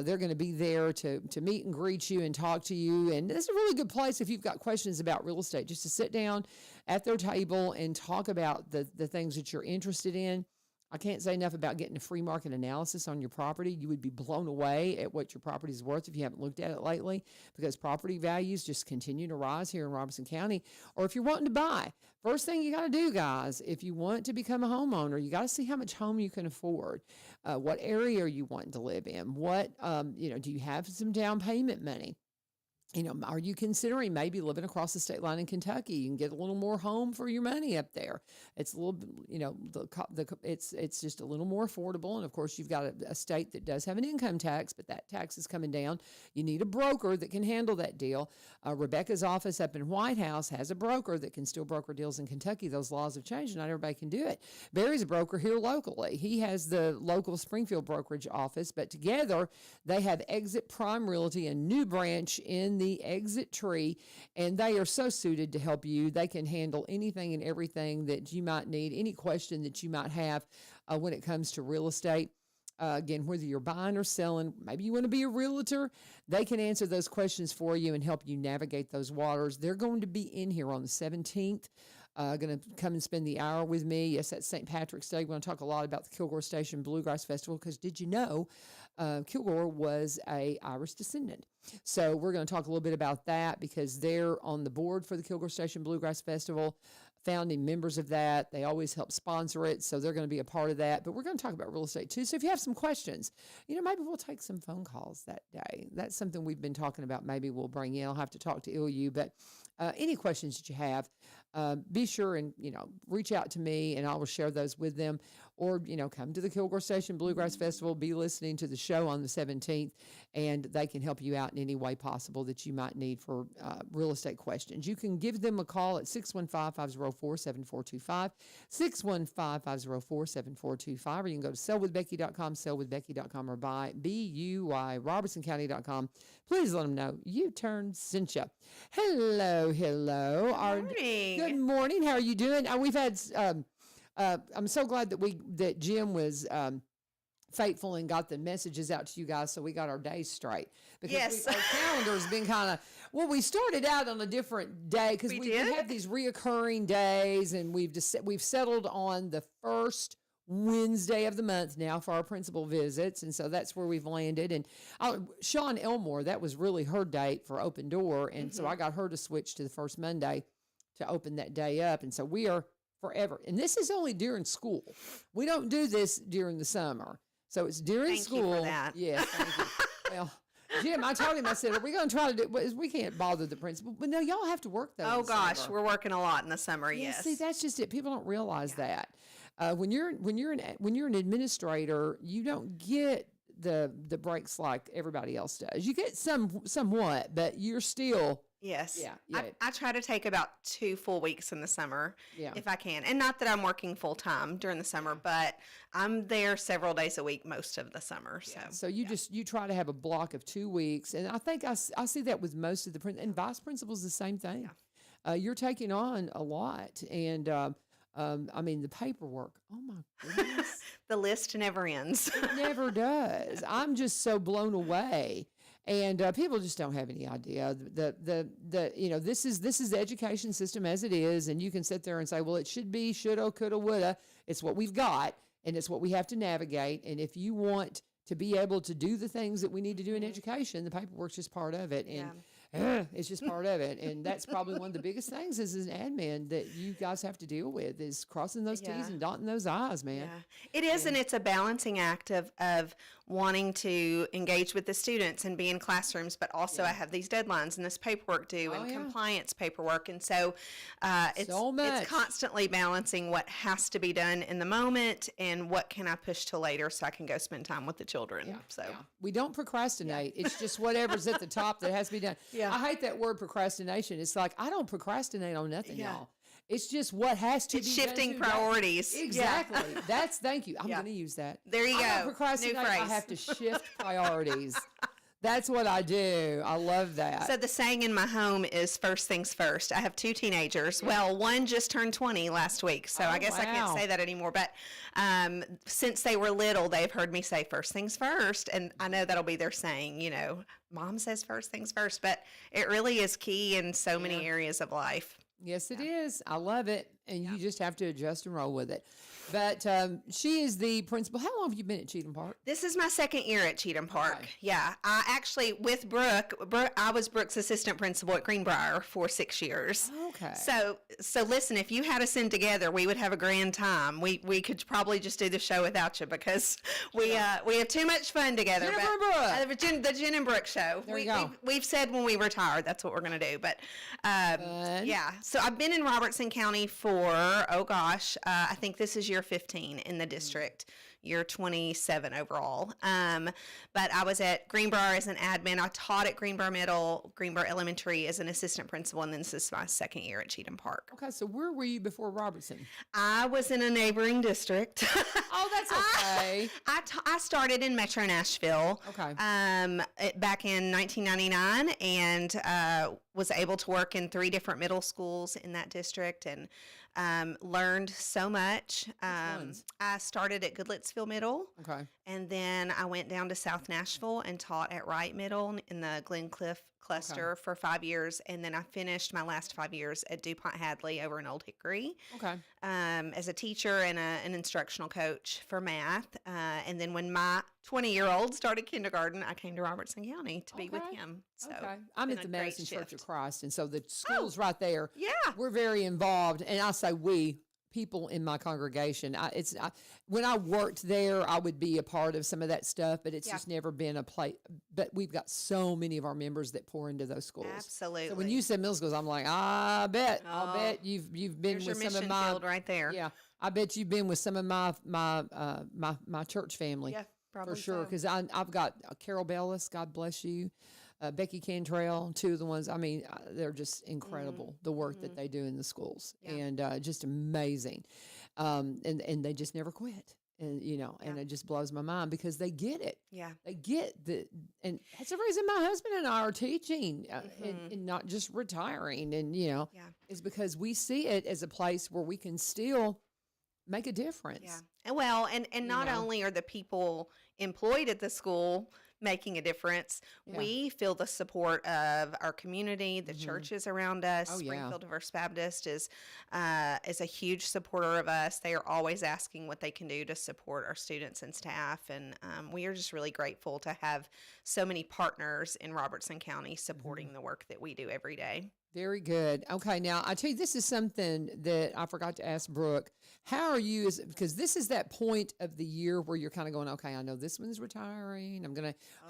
S2: They're going to be there to meet and greet you and talk to you. And it's a really good place if you've got questions about real estate, just to sit down at their table and talk about the things that you're interested in. I can't say enough about getting a free market analysis on your property. You would be blown away at what your property is worth if you haven't looked at it lately, because property values just continue to rise here in Robertson County. Or if you're wanting to buy, first thing you got to do, guys, if you want to become a homeowner, you got to see how much home you can afford. What area are you wanting to live in? What, do you have some down payment money? Are you considering maybe living across the state line in Kentucky? You can get a little more home for your money up there. It's a little, it's just a little more affordable. And of course, you've got a state that does have an income tax, but that tax is coming down. You need a broker that can handle that deal. Rebecca's office up in White House has a broker that can still broker deals in Kentucky. Those laws have changed, and not everybody can do it. Barry's a broker here locally. He has the local Springfield brokerage office, but together they have Exit Prime Realty, a new branch in the Exit Tree, and they are so suited to help you. They can handle anything and everything that you might need, any question that you might have when it comes to real estate. Again, whether you're buying or selling, maybe you want to be a realtor, they can answer those questions for you and help you navigate those waters. They're going to be in here on the 17th. Going to come and spend the hour with me. Yes, that's St. Patrick's Day. We're going to talk a lot about the Kilgore Station Bluegrass Festival, because did you know Kilgore was a Irish descendant? So we're going to talk a little bit about that, because they're on the board for the Kilgore Station Bluegrass Festival, founding members of that. They always help sponsor it, so they're going to be a part of that. But we're going to talk about real estate too. So if you have some questions, maybe we'll take some phone calls that day. That's something we've been talking about. Maybe we'll bring in. I'll have to talk to ILU, but any questions that you have, be sure and, reach out to me, and I will share those with them. Or, come to the Kilgore Station Bluegrass Festival, be listening to the show on the 17th, and they can help you out in any way possible that you might need for real estate questions. You can give them a call at 615-504-7425, 615-504-7425, or you can go to sellwithbecky.com, sellwithbecky.com, or buy BUI, RobertsonCounty.com. Please let them know U-Turn sent you. Hello.
S4: Good morning.
S2: Good morning. How are you doing? We've had... I'm so glad that Jim was faithful and got the messages out to you guys, so we got our days straight. Because
S4: yes.
S2: Our calendar's been kind of, we started out on a different day, because we have these reoccurring days, and we've settled on the first Wednesday of the month now for our principal visits, and so that's where we've landed. And Sean Elmore, that was really her date for Open Door, and so I got her to switch to the first Monday to open that day up, and so we are forever. And this is only during school. We don't do this during the summer. So it's during school.
S4: Thank you for that.
S2: Yes, thank you. Well, Jim, I told him, I said, are we going to try to do, we can't bother the principal. But no, y'all have to work though.
S4: Oh gosh, we're working a lot in the summer, yes.
S2: See, that's just it. People don't realize that. When you're an administrator, you don't get the breaks like everybody else does. You get somewhat, but you're still...
S4: Yes.
S2: Yeah.
S4: I try to take about 2 full weeks in the summer if I can. And not that I'm working full time during the summer, but I'm there several days a week most of the summer.
S2: So you try to have a block of 2 weeks. And I think I see that with most of the and vice principals, the same thing. Yeah. You're taking on a lot. And the paperwork, oh my goodness.
S4: The list never ends.
S2: It never does. I'm just so blown away. And people just don't have any idea. This is the education system as it is, and you can sit there and say, well, it should be, shoulda, coulda, woulda. It's what we've got, and it's what we have to navigate. And if you want to be able to do the things that we need to do in education, the paperwork's just part of it. And it's just part of it. And that's probably one of the biggest things as an admin that you guys have to deal with, is crossing those T's and dotting those I's, man.
S4: Yeah. It is, and it's a balancing act of wanting to engage with the students and be in classrooms, but also I have these deadlines and this paperwork due and compliance paperwork. And so it's constantly balancing what has to be done in the moment and what can I push till later so I can go spend time with the children. Yeah. So
S2: we don't procrastinate. It's just whatever's at the top that has to be done. Yeah. I hate that word procrastination. It's like, I don't procrastinate on nothing, y'all. It's just what has to be done.
S4: It's shifting priorities.
S2: Exactly. Thank you. I'm going to use that.
S4: There you go.
S2: I don't procrastinate. I have to shift priorities. That's what I do. I love that.
S4: So the saying in my home is first things first. I have 2 teenagers. Well, one just turned 20 last week, so I guess I can't say that anymore. But since they were little, they've heard me say first things first, and I know that'll be their saying, Mom says first things first, but it really is key in so many areas of life.
S2: Yes, it is. I love it. and you just have to adjust and roll with it. But she is the principal. How long have you been at Cheatham Park?
S4: This is my second year at Cheatham Park.
S2: Okay.
S4: Yeah, I actually, with Brooke, I was Brooke's assistant principal at Greenbrier for 6 years.
S2: Okay.
S4: So listen, if you had us in together, we would have a grand time. We could probably just do the show without you because we have too much fun together.
S2: Jennifer and Brooke.
S4: The Jen and Brooke show.
S2: There you go.
S4: We've said when we retire, that's what we're going to do. But yeah, so I've been in Robertson County for, I think this is year 15 in the district. Year 27 overall. But I was at Greenbrier as an admin. I taught at Greenbrier Middle, Greenbrier Elementary as an assistant principal, and then this is my second year at Cheatham Park.
S2: Okay, so where were you before Robertson?
S4: I was in a neighboring district.
S2: Oh, that's okay.
S4: I started in Metro Nashville.
S2: Okay.
S4: Back in 1999, and was able to work in 3 different middle schools in that district, and learned so much.
S2: ones?
S4: I started at Goodlettsville Middle,
S2: Okay.
S4: and then I went down to South Nashville and taught at Wright Middle in the Glencliff cluster for 5 years, and then I finished my last 5 years at DuPont Hadley over in Old Hickory.
S2: Okay.
S4: As a teacher and an instructional coach for math. And then when my 20-year-old started kindergarten, I came to Robertson County to be with
S2: Okay.
S4: him. So
S2: Okay. I'm
S4: been
S2: at the
S4: a great
S2: Madison Church of
S4: shift.
S2: Christ, and so the school's right there.
S4: Yeah.
S2: We're very involved, and I say we, people in my congregation. When I worked there, I would be a part of some of that stuff, but it's just never been a place. But we've got so many of our members that pour into those schools.
S4: Absolutely.
S2: So when you said middle schools, I'm like, I'll bet you've been
S4: There's your
S2: with some of
S4: mission
S2: my
S4: field right there.
S2: Yeah, I bet you've been with some of my church family.
S4: Yeah, probably
S2: for sure.
S4: so.
S2: Because I've got Carol Bellis, God bless you, Becky Cantrell, 2 of the ones. I mean, they're just incredible. The work that they do in the schools, and just amazing. And they just never quit. And and it just blows my mind because they get it.
S4: Yeah.
S2: They get and that's the reason my husband and I are teaching and not just retiring. And is because we see it as a place where we can still make a difference.
S4: Yeah. And well, and not
S2: know.
S4: only are the people employed at the school making a difference, we feel the support of our community, the churches around us.
S2: Oh, yeah.
S4: Springfield First Baptist is a huge supporter of us. They are always asking what they can do to support our students and staff, and we are just really grateful to have so many partners in Robertson County supporting the work that we do every day.
S2: Very good. Okay, now I tell you, this is something that I forgot to ask Brooke. How are you? Because this is that point of the year where you're kind of going, okay, I know this one's retiring.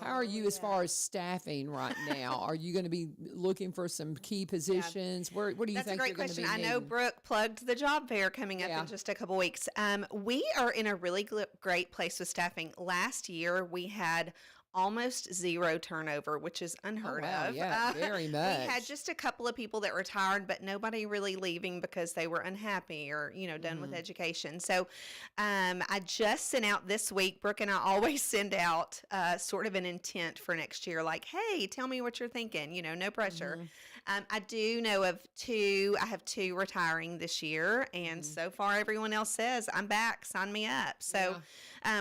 S2: How are you as far as staffing right now? Are you going to be looking for some key positions? What do you
S4: That's
S2: think?
S4: a great
S2: you're gonna be
S4: question. I know
S2: needing?
S4: Brooke plugged the job fair coming up in just a couple weeks. We are in a really great place with staffing. Last year, we had almost 0 turnover, which is unheard of.
S2: Yeah, very much.
S4: We had just a couple of people that retired, but nobody really leaving because they were unhappy or, done with education. So I just sent out this week, Brooke and I always send out sort of an intent for next year, like, hey, tell me what you're thinking, no pressure. I do know of 2, I have 2 retiring this year, and so far everyone else says, I'm back, sign me up. So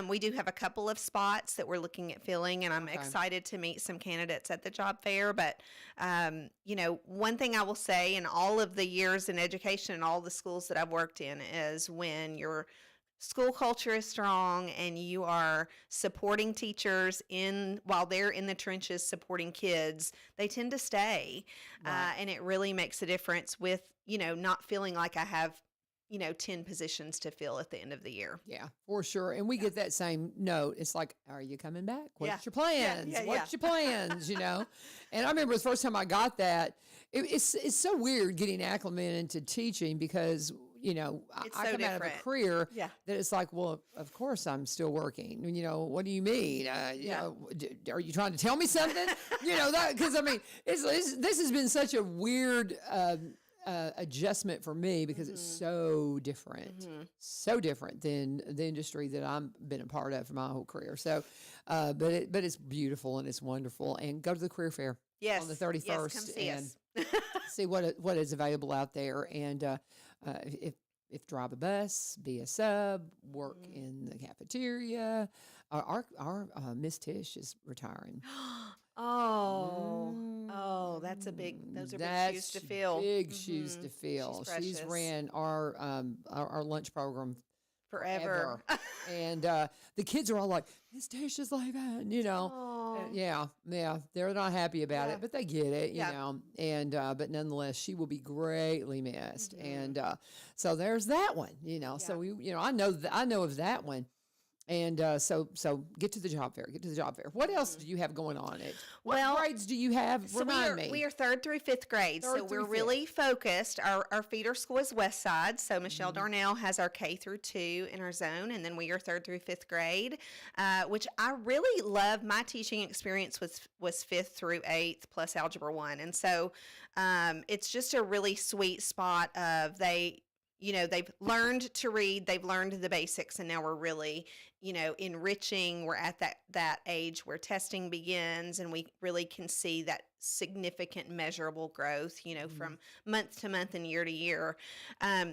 S4: we do have a couple of spots that we're looking at filling, and I'm excited to meet some candidates at the job fair. But, one thing I will say in all of the years in education and all the schools that I've worked in is when your school culture is strong and you are supporting teachers while they're in the trenches supporting kids, they tend to stay. And it really makes a difference with, not feeling like I have 10 positions to fill at the end of the year.
S2: Yeah, for sure. And we get that same note. It's like, are you coming back? What's your plans?
S4: Yeah,
S2: What's your plans? And I remember the first time I got that, it's so weird getting acclimated into teaching because, I
S4: so
S2: come out of a
S4: different.
S2: career
S4: Yeah.
S2: that it's like, well, of course I'm still working. What do you mean? Are you trying to tell me something? Because this has been such a weird adjustment for me because it's so different than the industry that I've been a part of for my whole career. So, but it's beautiful and it's wonderful. And go to the career fair on the 31st
S4: Yes, come see
S2: and
S4: us.
S2: see what is available out there. And if drive a bus, be a sub, work in the cafeteria. Our Miss Tish is retiring.
S4: Oh, that's a big. Those are big shoes to fill.
S2: Big shoes to fill. She's
S4: precious.
S2: ran our lunch program
S4: Forever.
S2: and the kids are all like, Miss Tasha's LaVern, you know. Yeah, they're not happy about it, but they get it, you know. And but nonetheless, she will be greatly missed. And so there's that one, you know. So we, you know, I know of that one. And so get to the job fair. Get to the job fair. What else do you have going on? What grades do you have?
S4: So
S2: Remind me.
S4: We are 3rd through 5th grade. So we're really focused. Our feeder school is West Side. So Michelle Darnell has our K through 2 in our zone, and then we are 3rd through 5th grade, which I really love. My teaching experience was 5th through 8th plus Algebra 1, and so it's just a really sweet spot of they've learned to read, they've learned the basics, and now we're really, enriching. We're at that age where testing begins, and we really can see that significant measurable growth, from month to month and year to year.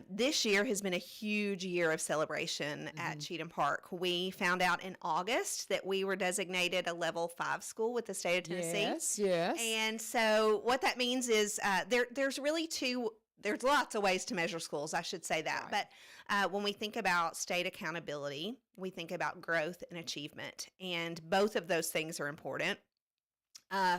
S4: This year has been a huge year of celebration at Cheatham Park. We found out in August that we were designated a level 5 school with the state of Tennessee.
S2: Yes.
S4: And so what that means is there's really there's lots of ways to measure schools, I should say that.
S2: Right.
S4: But when we think about state accountability, we think about growth and achievement. And both of those things are important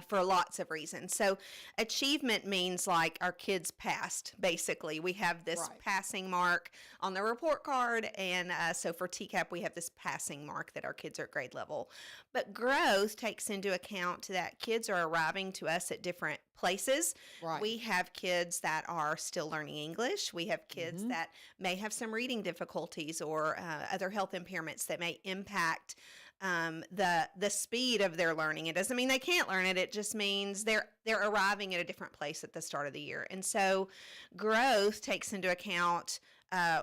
S4: for lots of reasons. So achievement means like our kids passed, basically. We have this passing mark on the report card. And so for TCAP, we have this passing mark that our kids are at grade level. But growth takes into account that kids are arriving to us at different places.
S2: Right.
S4: We have kids that are still learning English. We have kids that may have some reading difficulties or other health impairments that may impact the speed of their learning. It doesn't mean they can't learn it. It just means they're arriving at a different place at the start of the year. And so growth takes into account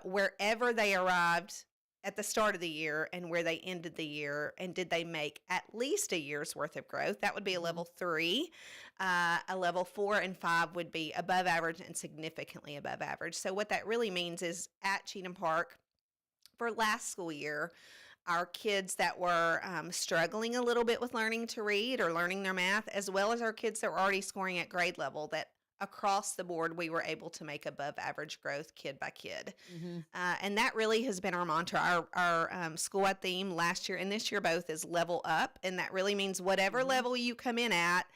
S4: wherever they arrived at the start of the year and where they ended the year, and did they make at least a year's worth of growth? That would be a level 3. A level 4 and 5 would be above average and significantly above average. So what that really means is at Cheatham Park for last school year, our kids that were struggling a little bit with learning to read or learning their math, as well as our kids that were already scoring at grade level, that across the board we were able to make above average growth kid by kid. And that really has been our mantra. Our school-wide theme last year and this year both is level up, and that really means whatever level you come in at,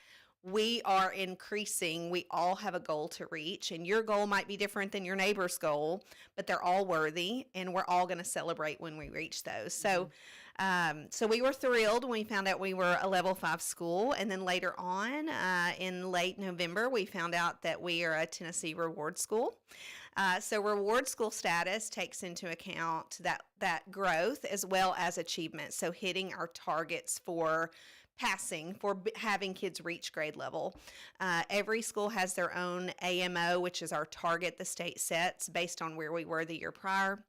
S4: we are increasing. We all have a goal to reach, and your goal might be different than your neighbor's goal, but they're all worthy, and we're all going to celebrate when we reach those. So we were thrilled when we found out we were a level 5 school, and then later on in late November, we found out that we are a Tennessee Reward School. So reward school status takes into account that growth as well as achievement. So hitting our targets for passing, for having kids reach grade level. Every school has their own AMO, which is our target the state sets based on where we were the year prior.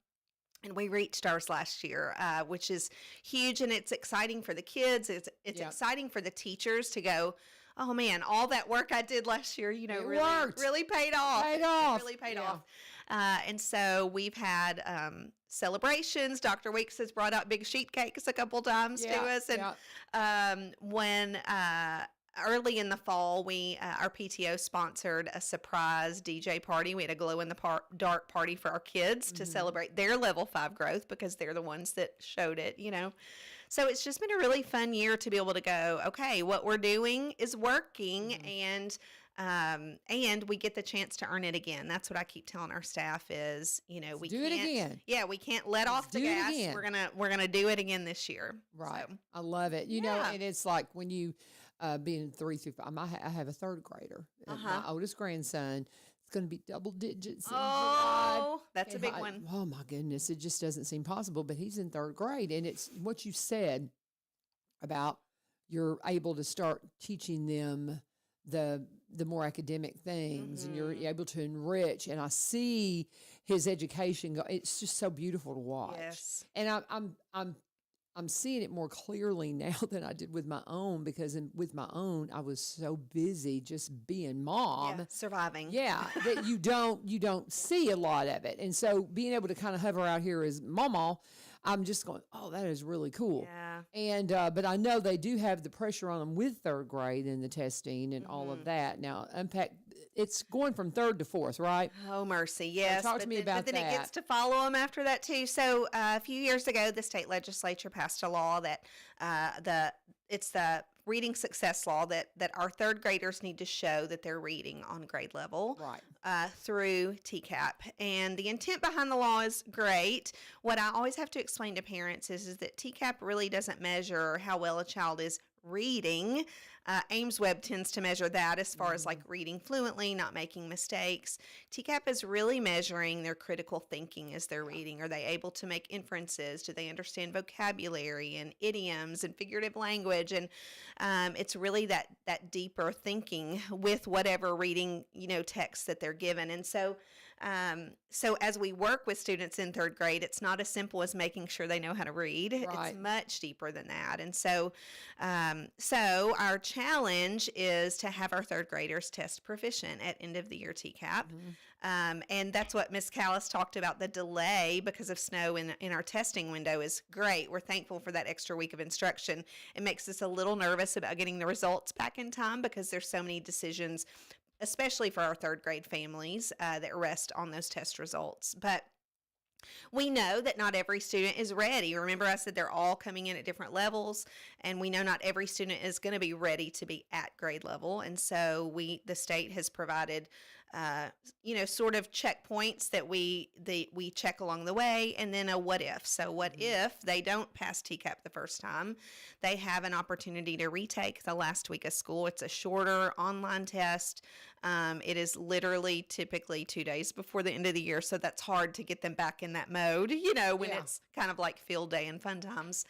S4: And we reached ours last year, which is huge, and it's exciting for the kids. It's exciting for the teachers to go, oh man, all that work I did last year, really paid off. Really paid off. And so we've had celebrations. Dr. Weeks has brought out big sheet cakes a couple times to us. And when early in the fall, our PTO sponsored a surprise DJ party. We had a glow-in-the-dark party for our kids to celebrate their level 5 growth because they're the ones that showed it, So it's just been a really fun year to be able to go, okay, what we're doing is working, and we get the chance to earn it again. That's what I keep telling our staff is, we
S2: do it again.
S4: Yeah, we can't let off the gas. We're gonna do it again this year.
S2: Right.
S4: So.
S2: I love it. You know, and it's like when you being 3 through 5. I have a 3rd grader. My oldest grandson. It's going to be double digits.
S4: That's a big one.
S2: Oh my goodness, it just doesn't seem possible. But he's in 3rd grade, and it's what you said about you're able to start teaching them the more academic things, and you're able to enrich. And I see his education go. It's just so beautiful to watch.
S4: Yes.
S2: And I'm seeing it more clearly now than I did with my own, because with my own, I was so busy just being mom,
S4: surviving.
S2: Yeah, that you don't see a lot of it. And so being able to kind of hover out here as mama, I'm just going, oh, that is really cool.
S4: Yeah.
S2: And but I know they do have the pressure on them with third grade and the testing and all of that. Now, unpack. It's going from third to fourth, right?
S4: Oh, mercy, yes.
S2: talk to me about
S4: but then
S2: that.
S4: it gets to follow them after that, too. So a few years ago, the state legislature passed a law that it's the reading success law that our third graders need to show that they're reading on grade level through TCAP. And the intent behind the law is great. What I always have to explain to parents is that TCAP really doesn't measure how well a child is reading. Ames Web tends to measure that as far as like reading fluently, not making mistakes. TCAP is really measuring their critical thinking as they're reading. Are they able to make inferences? Do they understand vocabulary and idioms and figurative language? And it's really that deeper thinking with whatever reading, text that they're given. And so as we work with students in third grade, it's not as simple as making sure they know how to read.
S2: Right.
S4: It's much deeper than that. And so our challenge is to have our third graders test proficient at end of the year TCAP. And that's what Miss Callis talked about. The delay because of snow in our testing window is great. We're thankful for that extra week of instruction. It makes us a little nervous about getting the results back in time because there's so many decisions, especially for our third grade families, that rest on those test results. But we know that not every student is ready. Remember, I said they're all coming in at different levels, and we know not every student is going to be ready to be at grade level. And so the state has provided, sort of checkpoints that we check along the way, and then a what if. So what if they don't pass TCAP the first time? They have an opportunity to retake the last week of school. It's a shorter online test. It is literally typically 2 days before the end of the year, so that's hard to get them back in that mode, when it's kind of like field day and fun times.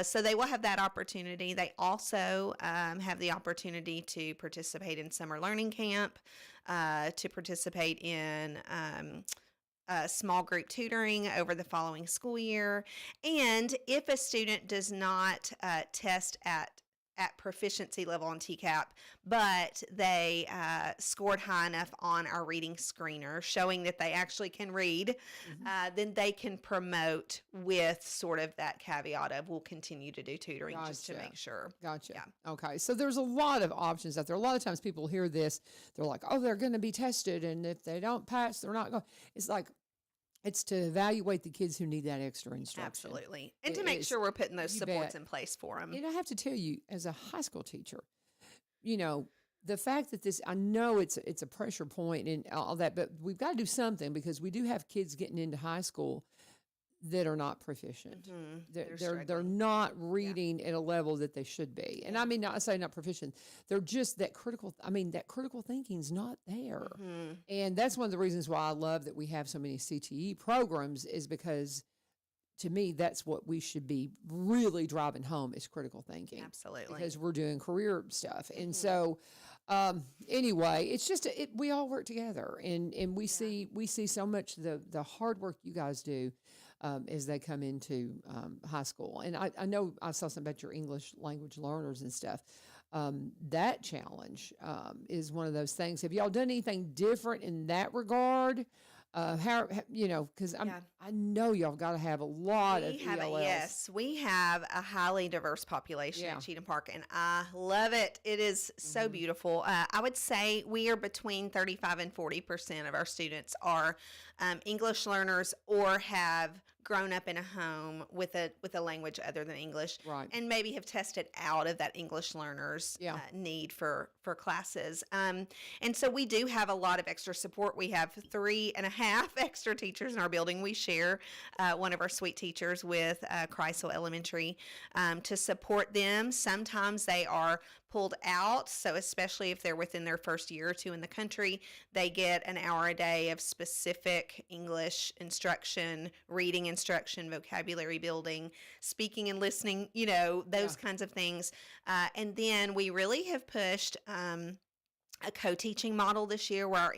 S4: So they will have that opportunity. They also have the opportunity to participate in summer learning camp, to participate in small group tutoring over the following school year. And if a student does not test at proficiency level on TCAP, but they scored high enough on our reading screener, showing that they actually can read, then they can promote with sort of that caveat of we'll continue to do tutoring just to make sure.
S2: Gotcha.
S4: Yeah.
S2: Okay. So there's a lot of options out there. A lot of times people hear this, they're like, oh, they're going to be tested, and if they don't pass, they're not going. It's like, it's to evaluate the kids who need that extra instruction.
S4: Absolutely. And to make sure we're putting those supports in place for them.
S2: I have to tell you, as a high school teacher, the fact that I know it's a pressure point and all that, but we've got to do something because we do have kids getting into high school that are not proficient. They're not reading at a level that they should be. And I mean, I say not proficient. They're just that critical thinking's not there. And that's one of the reasons why I love that we have so many CTE programs is because to me, that's what we should be really driving home is critical thinking.
S4: Absolutely.
S2: Because we're doing career stuff. And so, anyway, it's just, we all work together and we see so much the hard work you guys do. As they come into high school. And I know I saw something about your English language learners and stuff. That challenge is one of those things. Have y'all done anything different in that regard? Because I know y'all got to have a lot of ELLs.
S4: Yes, we have a highly diverse population at Cheatham Park, and I love it. It is so beautiful. I would say we are between 35 and 40% of our students are English learners or have grown up in a home with a language other than English, and maybe have tested out of that English learner's need for classes. And so we do have a lot of extra support. We have 3.5 extra teachers in our building. We share one of our sweet teachers with Kreisel Elementary to support them. Sometimes they are pulled out, so especially if they're within their first year or two in the country, they get an hour a day of specific English instruction, reading instruction, vocabulary building, speaking and listening, those kinds of things. And then we really have pushed a co-teaching model this year where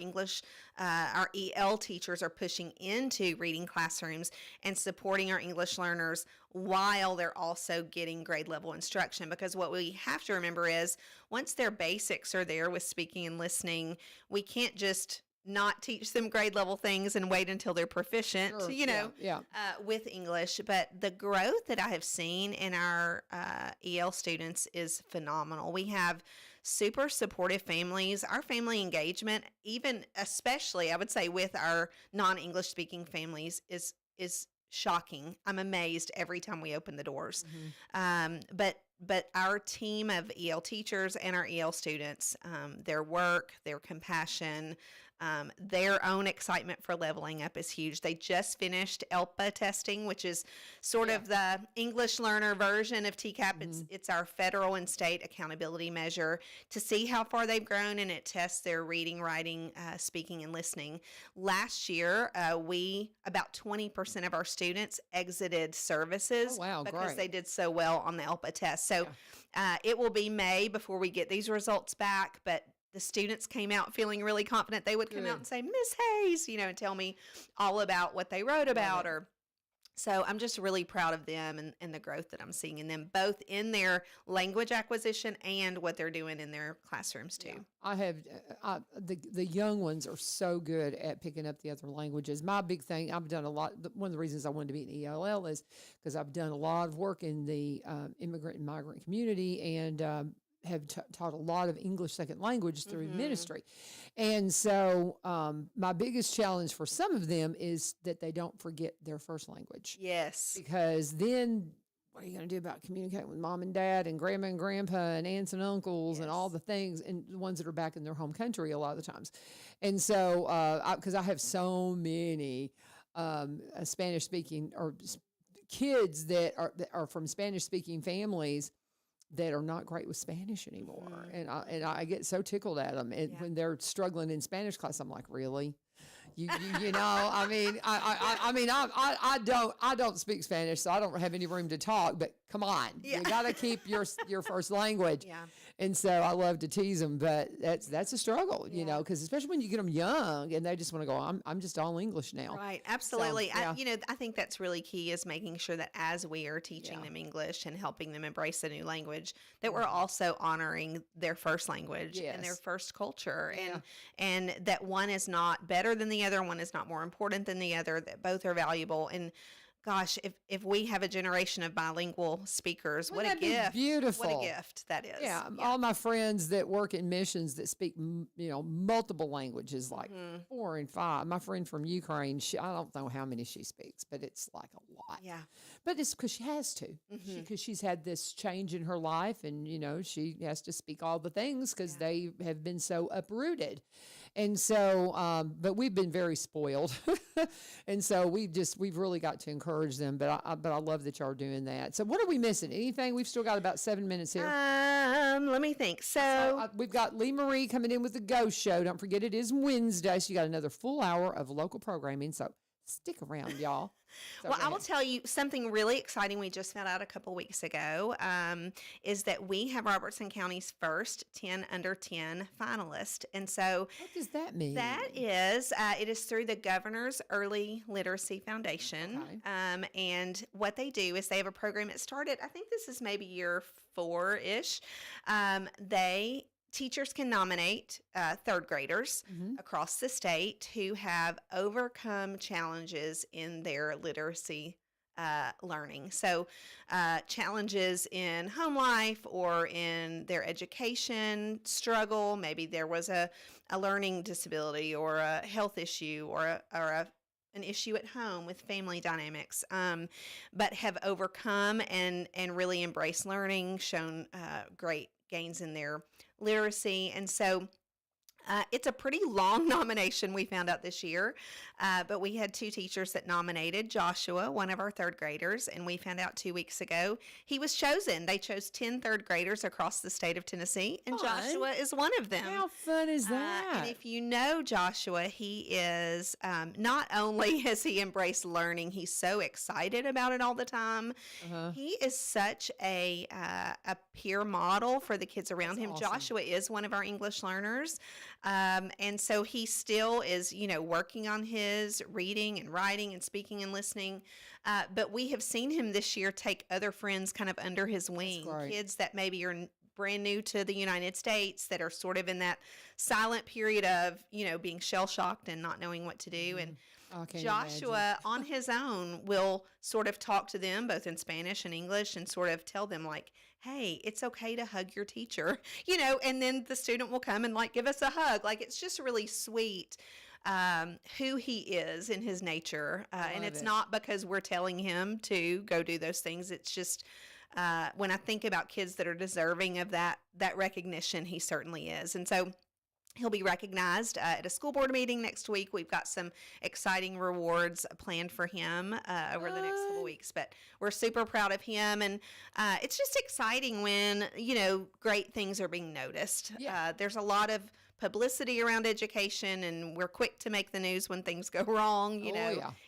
S4: our EL teachers are pushing into reading classrooms and supporting our English learners while they're also getting grade level instruction. Because what we have to remember is once their basics are there with speaking and listening, we can't just not teach them grade level things and wait until they're proficient,
S2: Sure,
S4: with English. But the growth that I have seen in our EL students is phenomenal. We have super supportive families. Our family engagement, even especially, I would say, with our non-English speaking families, is shocking. I'm amazed every time we open the doors. But our team of EL teachers and our EL students, their work, their compassion, their own excitement for leveling up is huge. They just finished ELPA testing, which is sort of the English learner version of TCAP. It's our federal and state accountability measure to see how far they've grown, and it tests their reading, writing, speaking, and listening. Last year, about 20% of our students exited services because
S2: great.
S4: they did so well on the ELPA test. So it will be May before we get these results back, but the students came out feeling really confident. They would come out and say, Miss Hayes, and tell me all about what they wrote about. So I'm just really proud of them and the growth that I'm seeing in them, both in their language acquisition and what they're doing in their classrooms too.
S2: Yeah. I have the young ones are so good at picking up the other languages. My big thing, I've done a lot. One of the reasons I wanted to be in ELL is because I've done a lot of work in the immigrant and migrant community, and have taught a lot of English second language through ministry. And so my biggest challenge for some of them is that they don't forget their first language.
S4: Yes.
S2: Because then what are you going to do about communicating with mom and dad and grandma and grandpa and aunts and uncles and all the things, and the ones that are back in their home country a lot of the times. And so, because I have so many Spanish speaking or kids that are from Spanish speaking families that are not great with Spanish anymore. And I get so tickled at them. And when they're struggling in Spanish class, I'm like, really? You know, I mean, I don't speak Spanish, so I don't have any room to talk, but come on, you got to keep your first language. Yeah. And so I love to tease them, but that's a struggle, you know, because especially when you get them young and they just want to go, I'm just all English now.
S4: Right. Absolutely. So, I think that's really key, is making sure that as we are teaching them English and helping them embrace a new language, that we're also honoring their first language and their first culture, and that one is not better than the other, one is not more important than the other, that both are valuable. And gosh, if we have a generation of bilingual speakers, what a gift.
S2: Beautiful.
S4: What a gift that is.
S2: Yeah. All my friends that work in missions that speak, multiple languages, like 4 and 5. My friend from Ukraine, I don't know how many she speaks, but it's like a lot.
S4: Yeah.
S2: But it's because she has to, because she's had this change in her life, and, she has to speak all the things because they have been so uprooted. And so, but we've been very spoiled. And so we've really got to encourage them, but I love that y'all are doing that. So what are we missing? Anything? We've still got about 7 minutes here.
S4: Let me think. So
S2: we've got Lee Marie coming in with the Ghost Show. Don't forget, it is Wednesday, so you got another full hour of local programming. So stick around, y'all.
S4: Well, I will tell you something really exciting we just found out a couple weeks ago, is that we have Robertson County's first 10 under 10 finalist. And so
S2: what does that mean?
S4: That is, it is through the Governor's Early Literacy Foundation. Okay. And what they do is they have a program that started, I think this is maybe year 4-ish. Teachers can nominate third graders across the state who have overcome challenges in their literacy learning. So challenges in home life or in their education struggle. Maybe there was a learning disability or a health issue or an issue at home with family dynamics, but have overcome and really embraced learning, shown great gains in their literacy. And so it's a pretty long nomination we found out this year, but we had 2 teachers that nominated. Joshua, one of our third graders, and we found out 2 weeks ago he was chosen. They chose 10 third graders across the state of Tennessee, and Joshua is one of them.
S2: How fun is that?
S4: And if you know Joshua, he is, not only has he embraced learning, he's so excited about it all the time. He is such a peer model for the kids around him. Awesome. Joshua is one of our English learners. And so he still is, working on his reading and writing and speaking and listening. But we have seen him this year take other friends kind of under his wing, kids that maybe are brand new to the United States that are sort of in that silent period of, being shell shocked and not knowing what to do. And
S2: I can't
S4: Joshua on his own will sort of talk to them both in Spanish and English and sort of tell them like, hey, it's okay to hug your teacher, and then the student will come and like give us a hug. Like, it's just really sweet who he is in his nature. And it's not because we're telling him to go do those things. It's just when I think about kids that are deserving of that recognition, he certainly is. And so he'll be recognized at a school board meeting next week. We've got some exciting rewards planned for him over the next couple weeks, but we're super proud of him. And it's just exciting when, great things are being noticed.
S2: Yeah.
S4: There's a lot of publicity around education, and we're quick to make the news when things go wrong,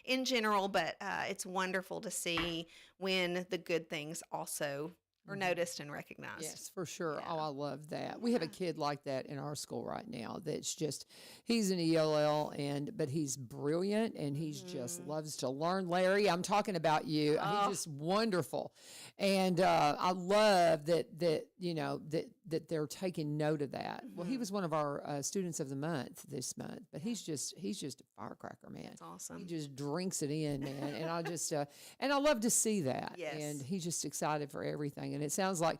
S4: in general, but it's wonderful to see when the good things also are noticed and recognized.
S2: Yes, for sure.
S4: Yeah.
S2: Oh, I love that. We have a kid like that in our school right now that's just, he's an ELL, but he's brilliant and he's just loves to learn. Larry, I'm talking about you. He's just wonderful. And I love that they're taking note of that. Well, he was one of our students of the month this month, but he's just a firecracker, man.
S4: That's awesome.
S2: He just drinks it in, man. And I just and I love to see that.
S4: Yes.
S2: And he's just excited for everything. And it sounds like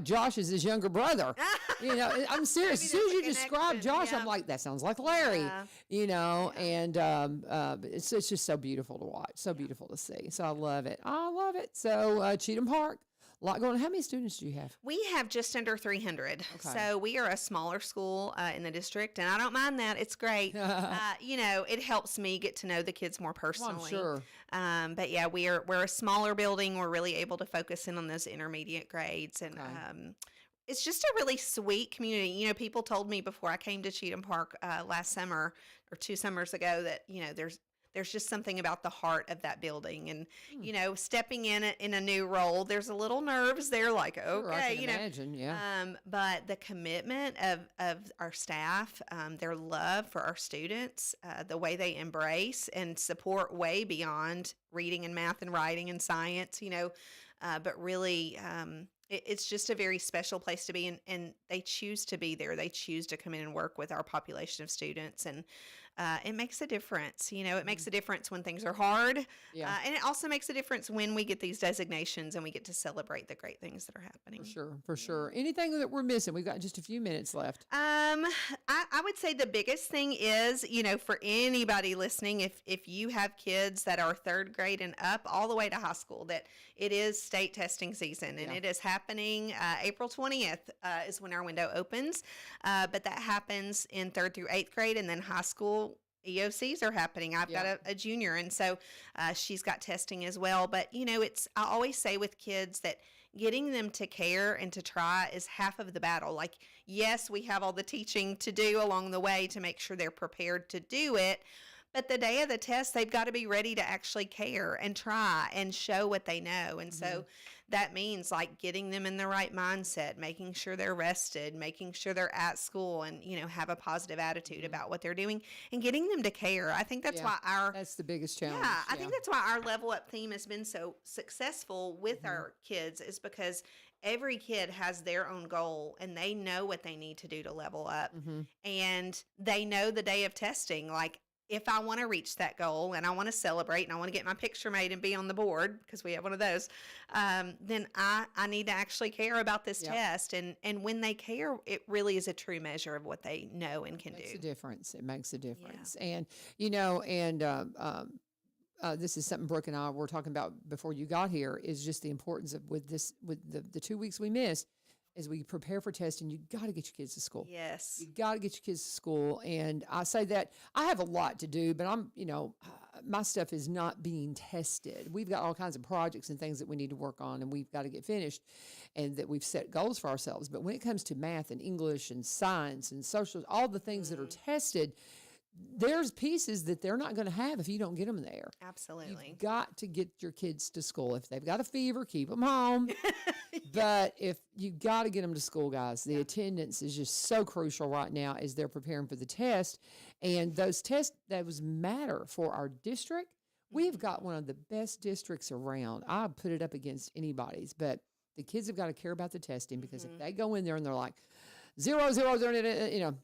S2: Josh is his younger brother. I'm serious. As soon as you describe Josh, I'm like, that sounds like Larry.
S4: Yeah.
S2: And it's just so beautiful to watch, so beautiful to see. So I love it. So Cheatham Park. A lot going on. How many students do you have?
S4: We have just under 300.
S2: Okay.
S4: So we are a smaller school in the district, and I don't mind that. It's great. It helps me get to know the kids more personally.
S2: Well, I'm sure.
S4: But yeah, we're a smaller building. We're really able to focus in on those intermediate grades, and it's just a really sweet community. People told me before I came to Cheatham Park last summer or 2 summers ago that there's just something about the heart of that building. And, stepping in a new role, there's a little nerves there, like, okay,
S2: Sure, I can imagine, yeah.
S4: But the commitment of our staff, their love for our students, the way they embrace and support way beyond reading and math and writing and science, but really, it's just a very special place to be, and they choose to be there. They choose to come in and work with our population of students, and it makes a difference. It makes a difference when things are hard, and it also makes a difference when we get these designations and we get to celebrate the great things that are happening.
S2: For sure. Anything that we're missing? We've got just a few minutes left.
S4: I would say the biggest thing is, for anybody listening, if you have kids that are 3rd grade and up all the way to high school, that it is state testing season, and it is happening April 20th is when our window opens, but that happens in 3rd through 8th grade, and then high school EOCs are happening. I've got a junior, and so she's got testing as well. But, I always say with kids that getting them to care and to try is half of the battle. Like, yes, we have all the teaching to do along the way to make sure they're prepared to do it. But the day of the test, they've got to be ready to actually care and try and show what they know. And so that means like getting them in the right mindset, making sure they're rested, making sure they're at school and, have a positive attitude about what they're doing and getting them to care. I think that's why
S2: that's the biggest challenge.
S4: Yeah, I think that's why our Level Up theme has been so successful with our kids, is because every kid has their own goal and they know what they need to do to level up. And they know the day of testing, like, if I want to reach that goal and I want to celebrate and I want to get my picture made and be on the board, because we have one of those, then I need to actually care about this test. And when they care, it really is a true measure of what they know and can do.
S2: It makes a difference.
S4: Yeah.
S2: And, this is something Brooke and I were talking about before you got here, is just the importance of with the 2 weeks we missed. As we prepare for testing, you got to get your kids to school.
S4: Yes.
S2: You got to get your kids to school. And I say that I have a lot to do, but my stuff is not being tested. We've got all kinds of projects and things that we need to work on, and we've got to get finished, and that we've set goals for ourselves. But when it comes to math and English and science and social, all the things that are tested, there's pieces that they're not going to have if you don't get them there.
S4: Absolutely.
S2: You've got to get your kids to school. If they've got a fever, keep them home. But if you got to get them to school, guys, the attendance is just so crucial right now as they're preparing for the test. And those tests, those matter for our district. We've got one of the best districts around. I put it up against anybody's, but the kids have got to care about the testing, because if they go in there and they're like 0, 0, 0, you know,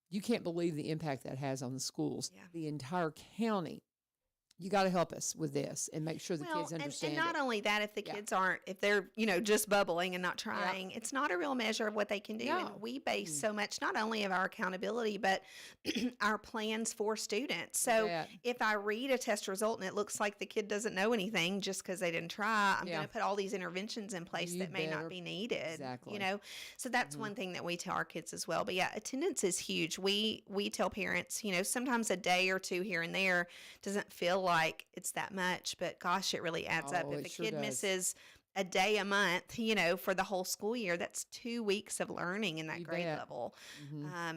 S2: you can't believe the impact that has on the schools, the entire county. You got to help us with this and make sure the kids understand.
S4: And not only that, if the kids aren't, if they're, you know, just bubbling and not trying, it's not a real measure of what they can do.
S2: No.
S4: And we base so much, not only of our accountability, but our plans for students. So if I read a test result and it looks like the kid doesn't know anything just because they didn't try, I'm going to put all these interventions in place that may not be needed.
S2: Exactly.
S4: You know, so that's one thing that we tell our kids as well. But yeah, attendance is huge. We tell parents, you know, sometimes a day or two here and there doesn't feel like it's that much, but gosh, it really adds up. If a kid misses a day a month, you know, for the whole school year, that's 2 weeks of learning in that grade level.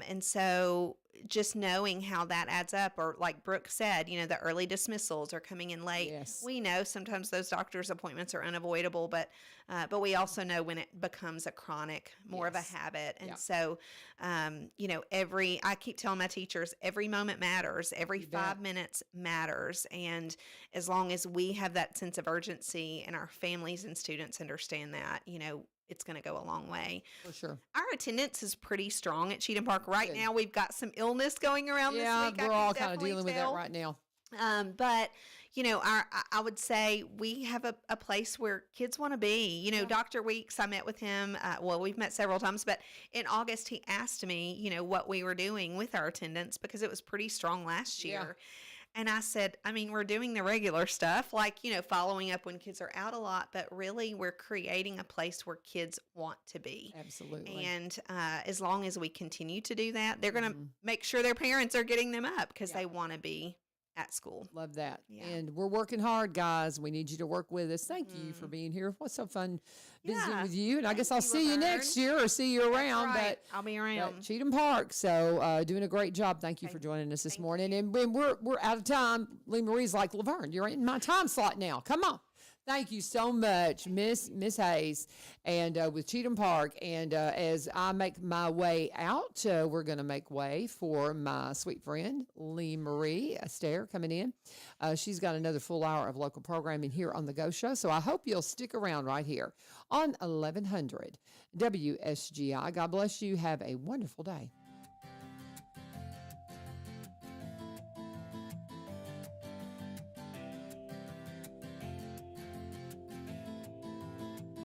S4: And so just knowing how that adds up, or like Brooke said, you know, the early dismissals are coming in late. We know sometimes those doctor's appointments are unavoidable, but we also know when it becomes a chronic, more of a habit. And so, you know, I keep telling my teachers, every moment matters, every 5 minutes matters. And as long as we have that sense of urgency and our families and students understand that, you know, it's going to go a long way.
S2: For sure.
S4: Our attendance is pretty strong at Cheatham Park right now. We've got some illness going around this week.
S2: We're all kind of dealing with that right now.
S4: But, you know, I would say we have a place where kids want to be. You know, Dr. Weeks, I met with him. Well, we've met several times, but in August, he asked me, you know, what we were doing with our attendance, because it was pretty strong last year. And I said, I mean, we're doing the regular stuff, like, you know, following up when kids are out a lot, but really we're creating a place where kids want to be.
S2: Absolutely.
S4: And as long as we continue to do that, they're going to make sure their parents are getting them up, because they want to be at school.
S2: Love that. And we're working hard, guys. We need you to work with us. Thank you for being here. What's so fun visiting with you. And I guess I'll see you next year, or see you around.
S4: But I'll be around.
S2: Cheatham Park. So doing a great job. Thank you for joining us this morning. And when we're out of time, Lee Marie's like, LaVern, you're in my time slot now. Come on. Thank you so much, Miss Hayes, and with Cheatham Park. And as I make my way out, we're going to make way for my sweet friend, Lee Marie Astaire, coming in. She's got another full hour of local programming here on The Go Show, so I hope you'll stick around right here on 1100 WSGI. God bless you. Have a wonderful day.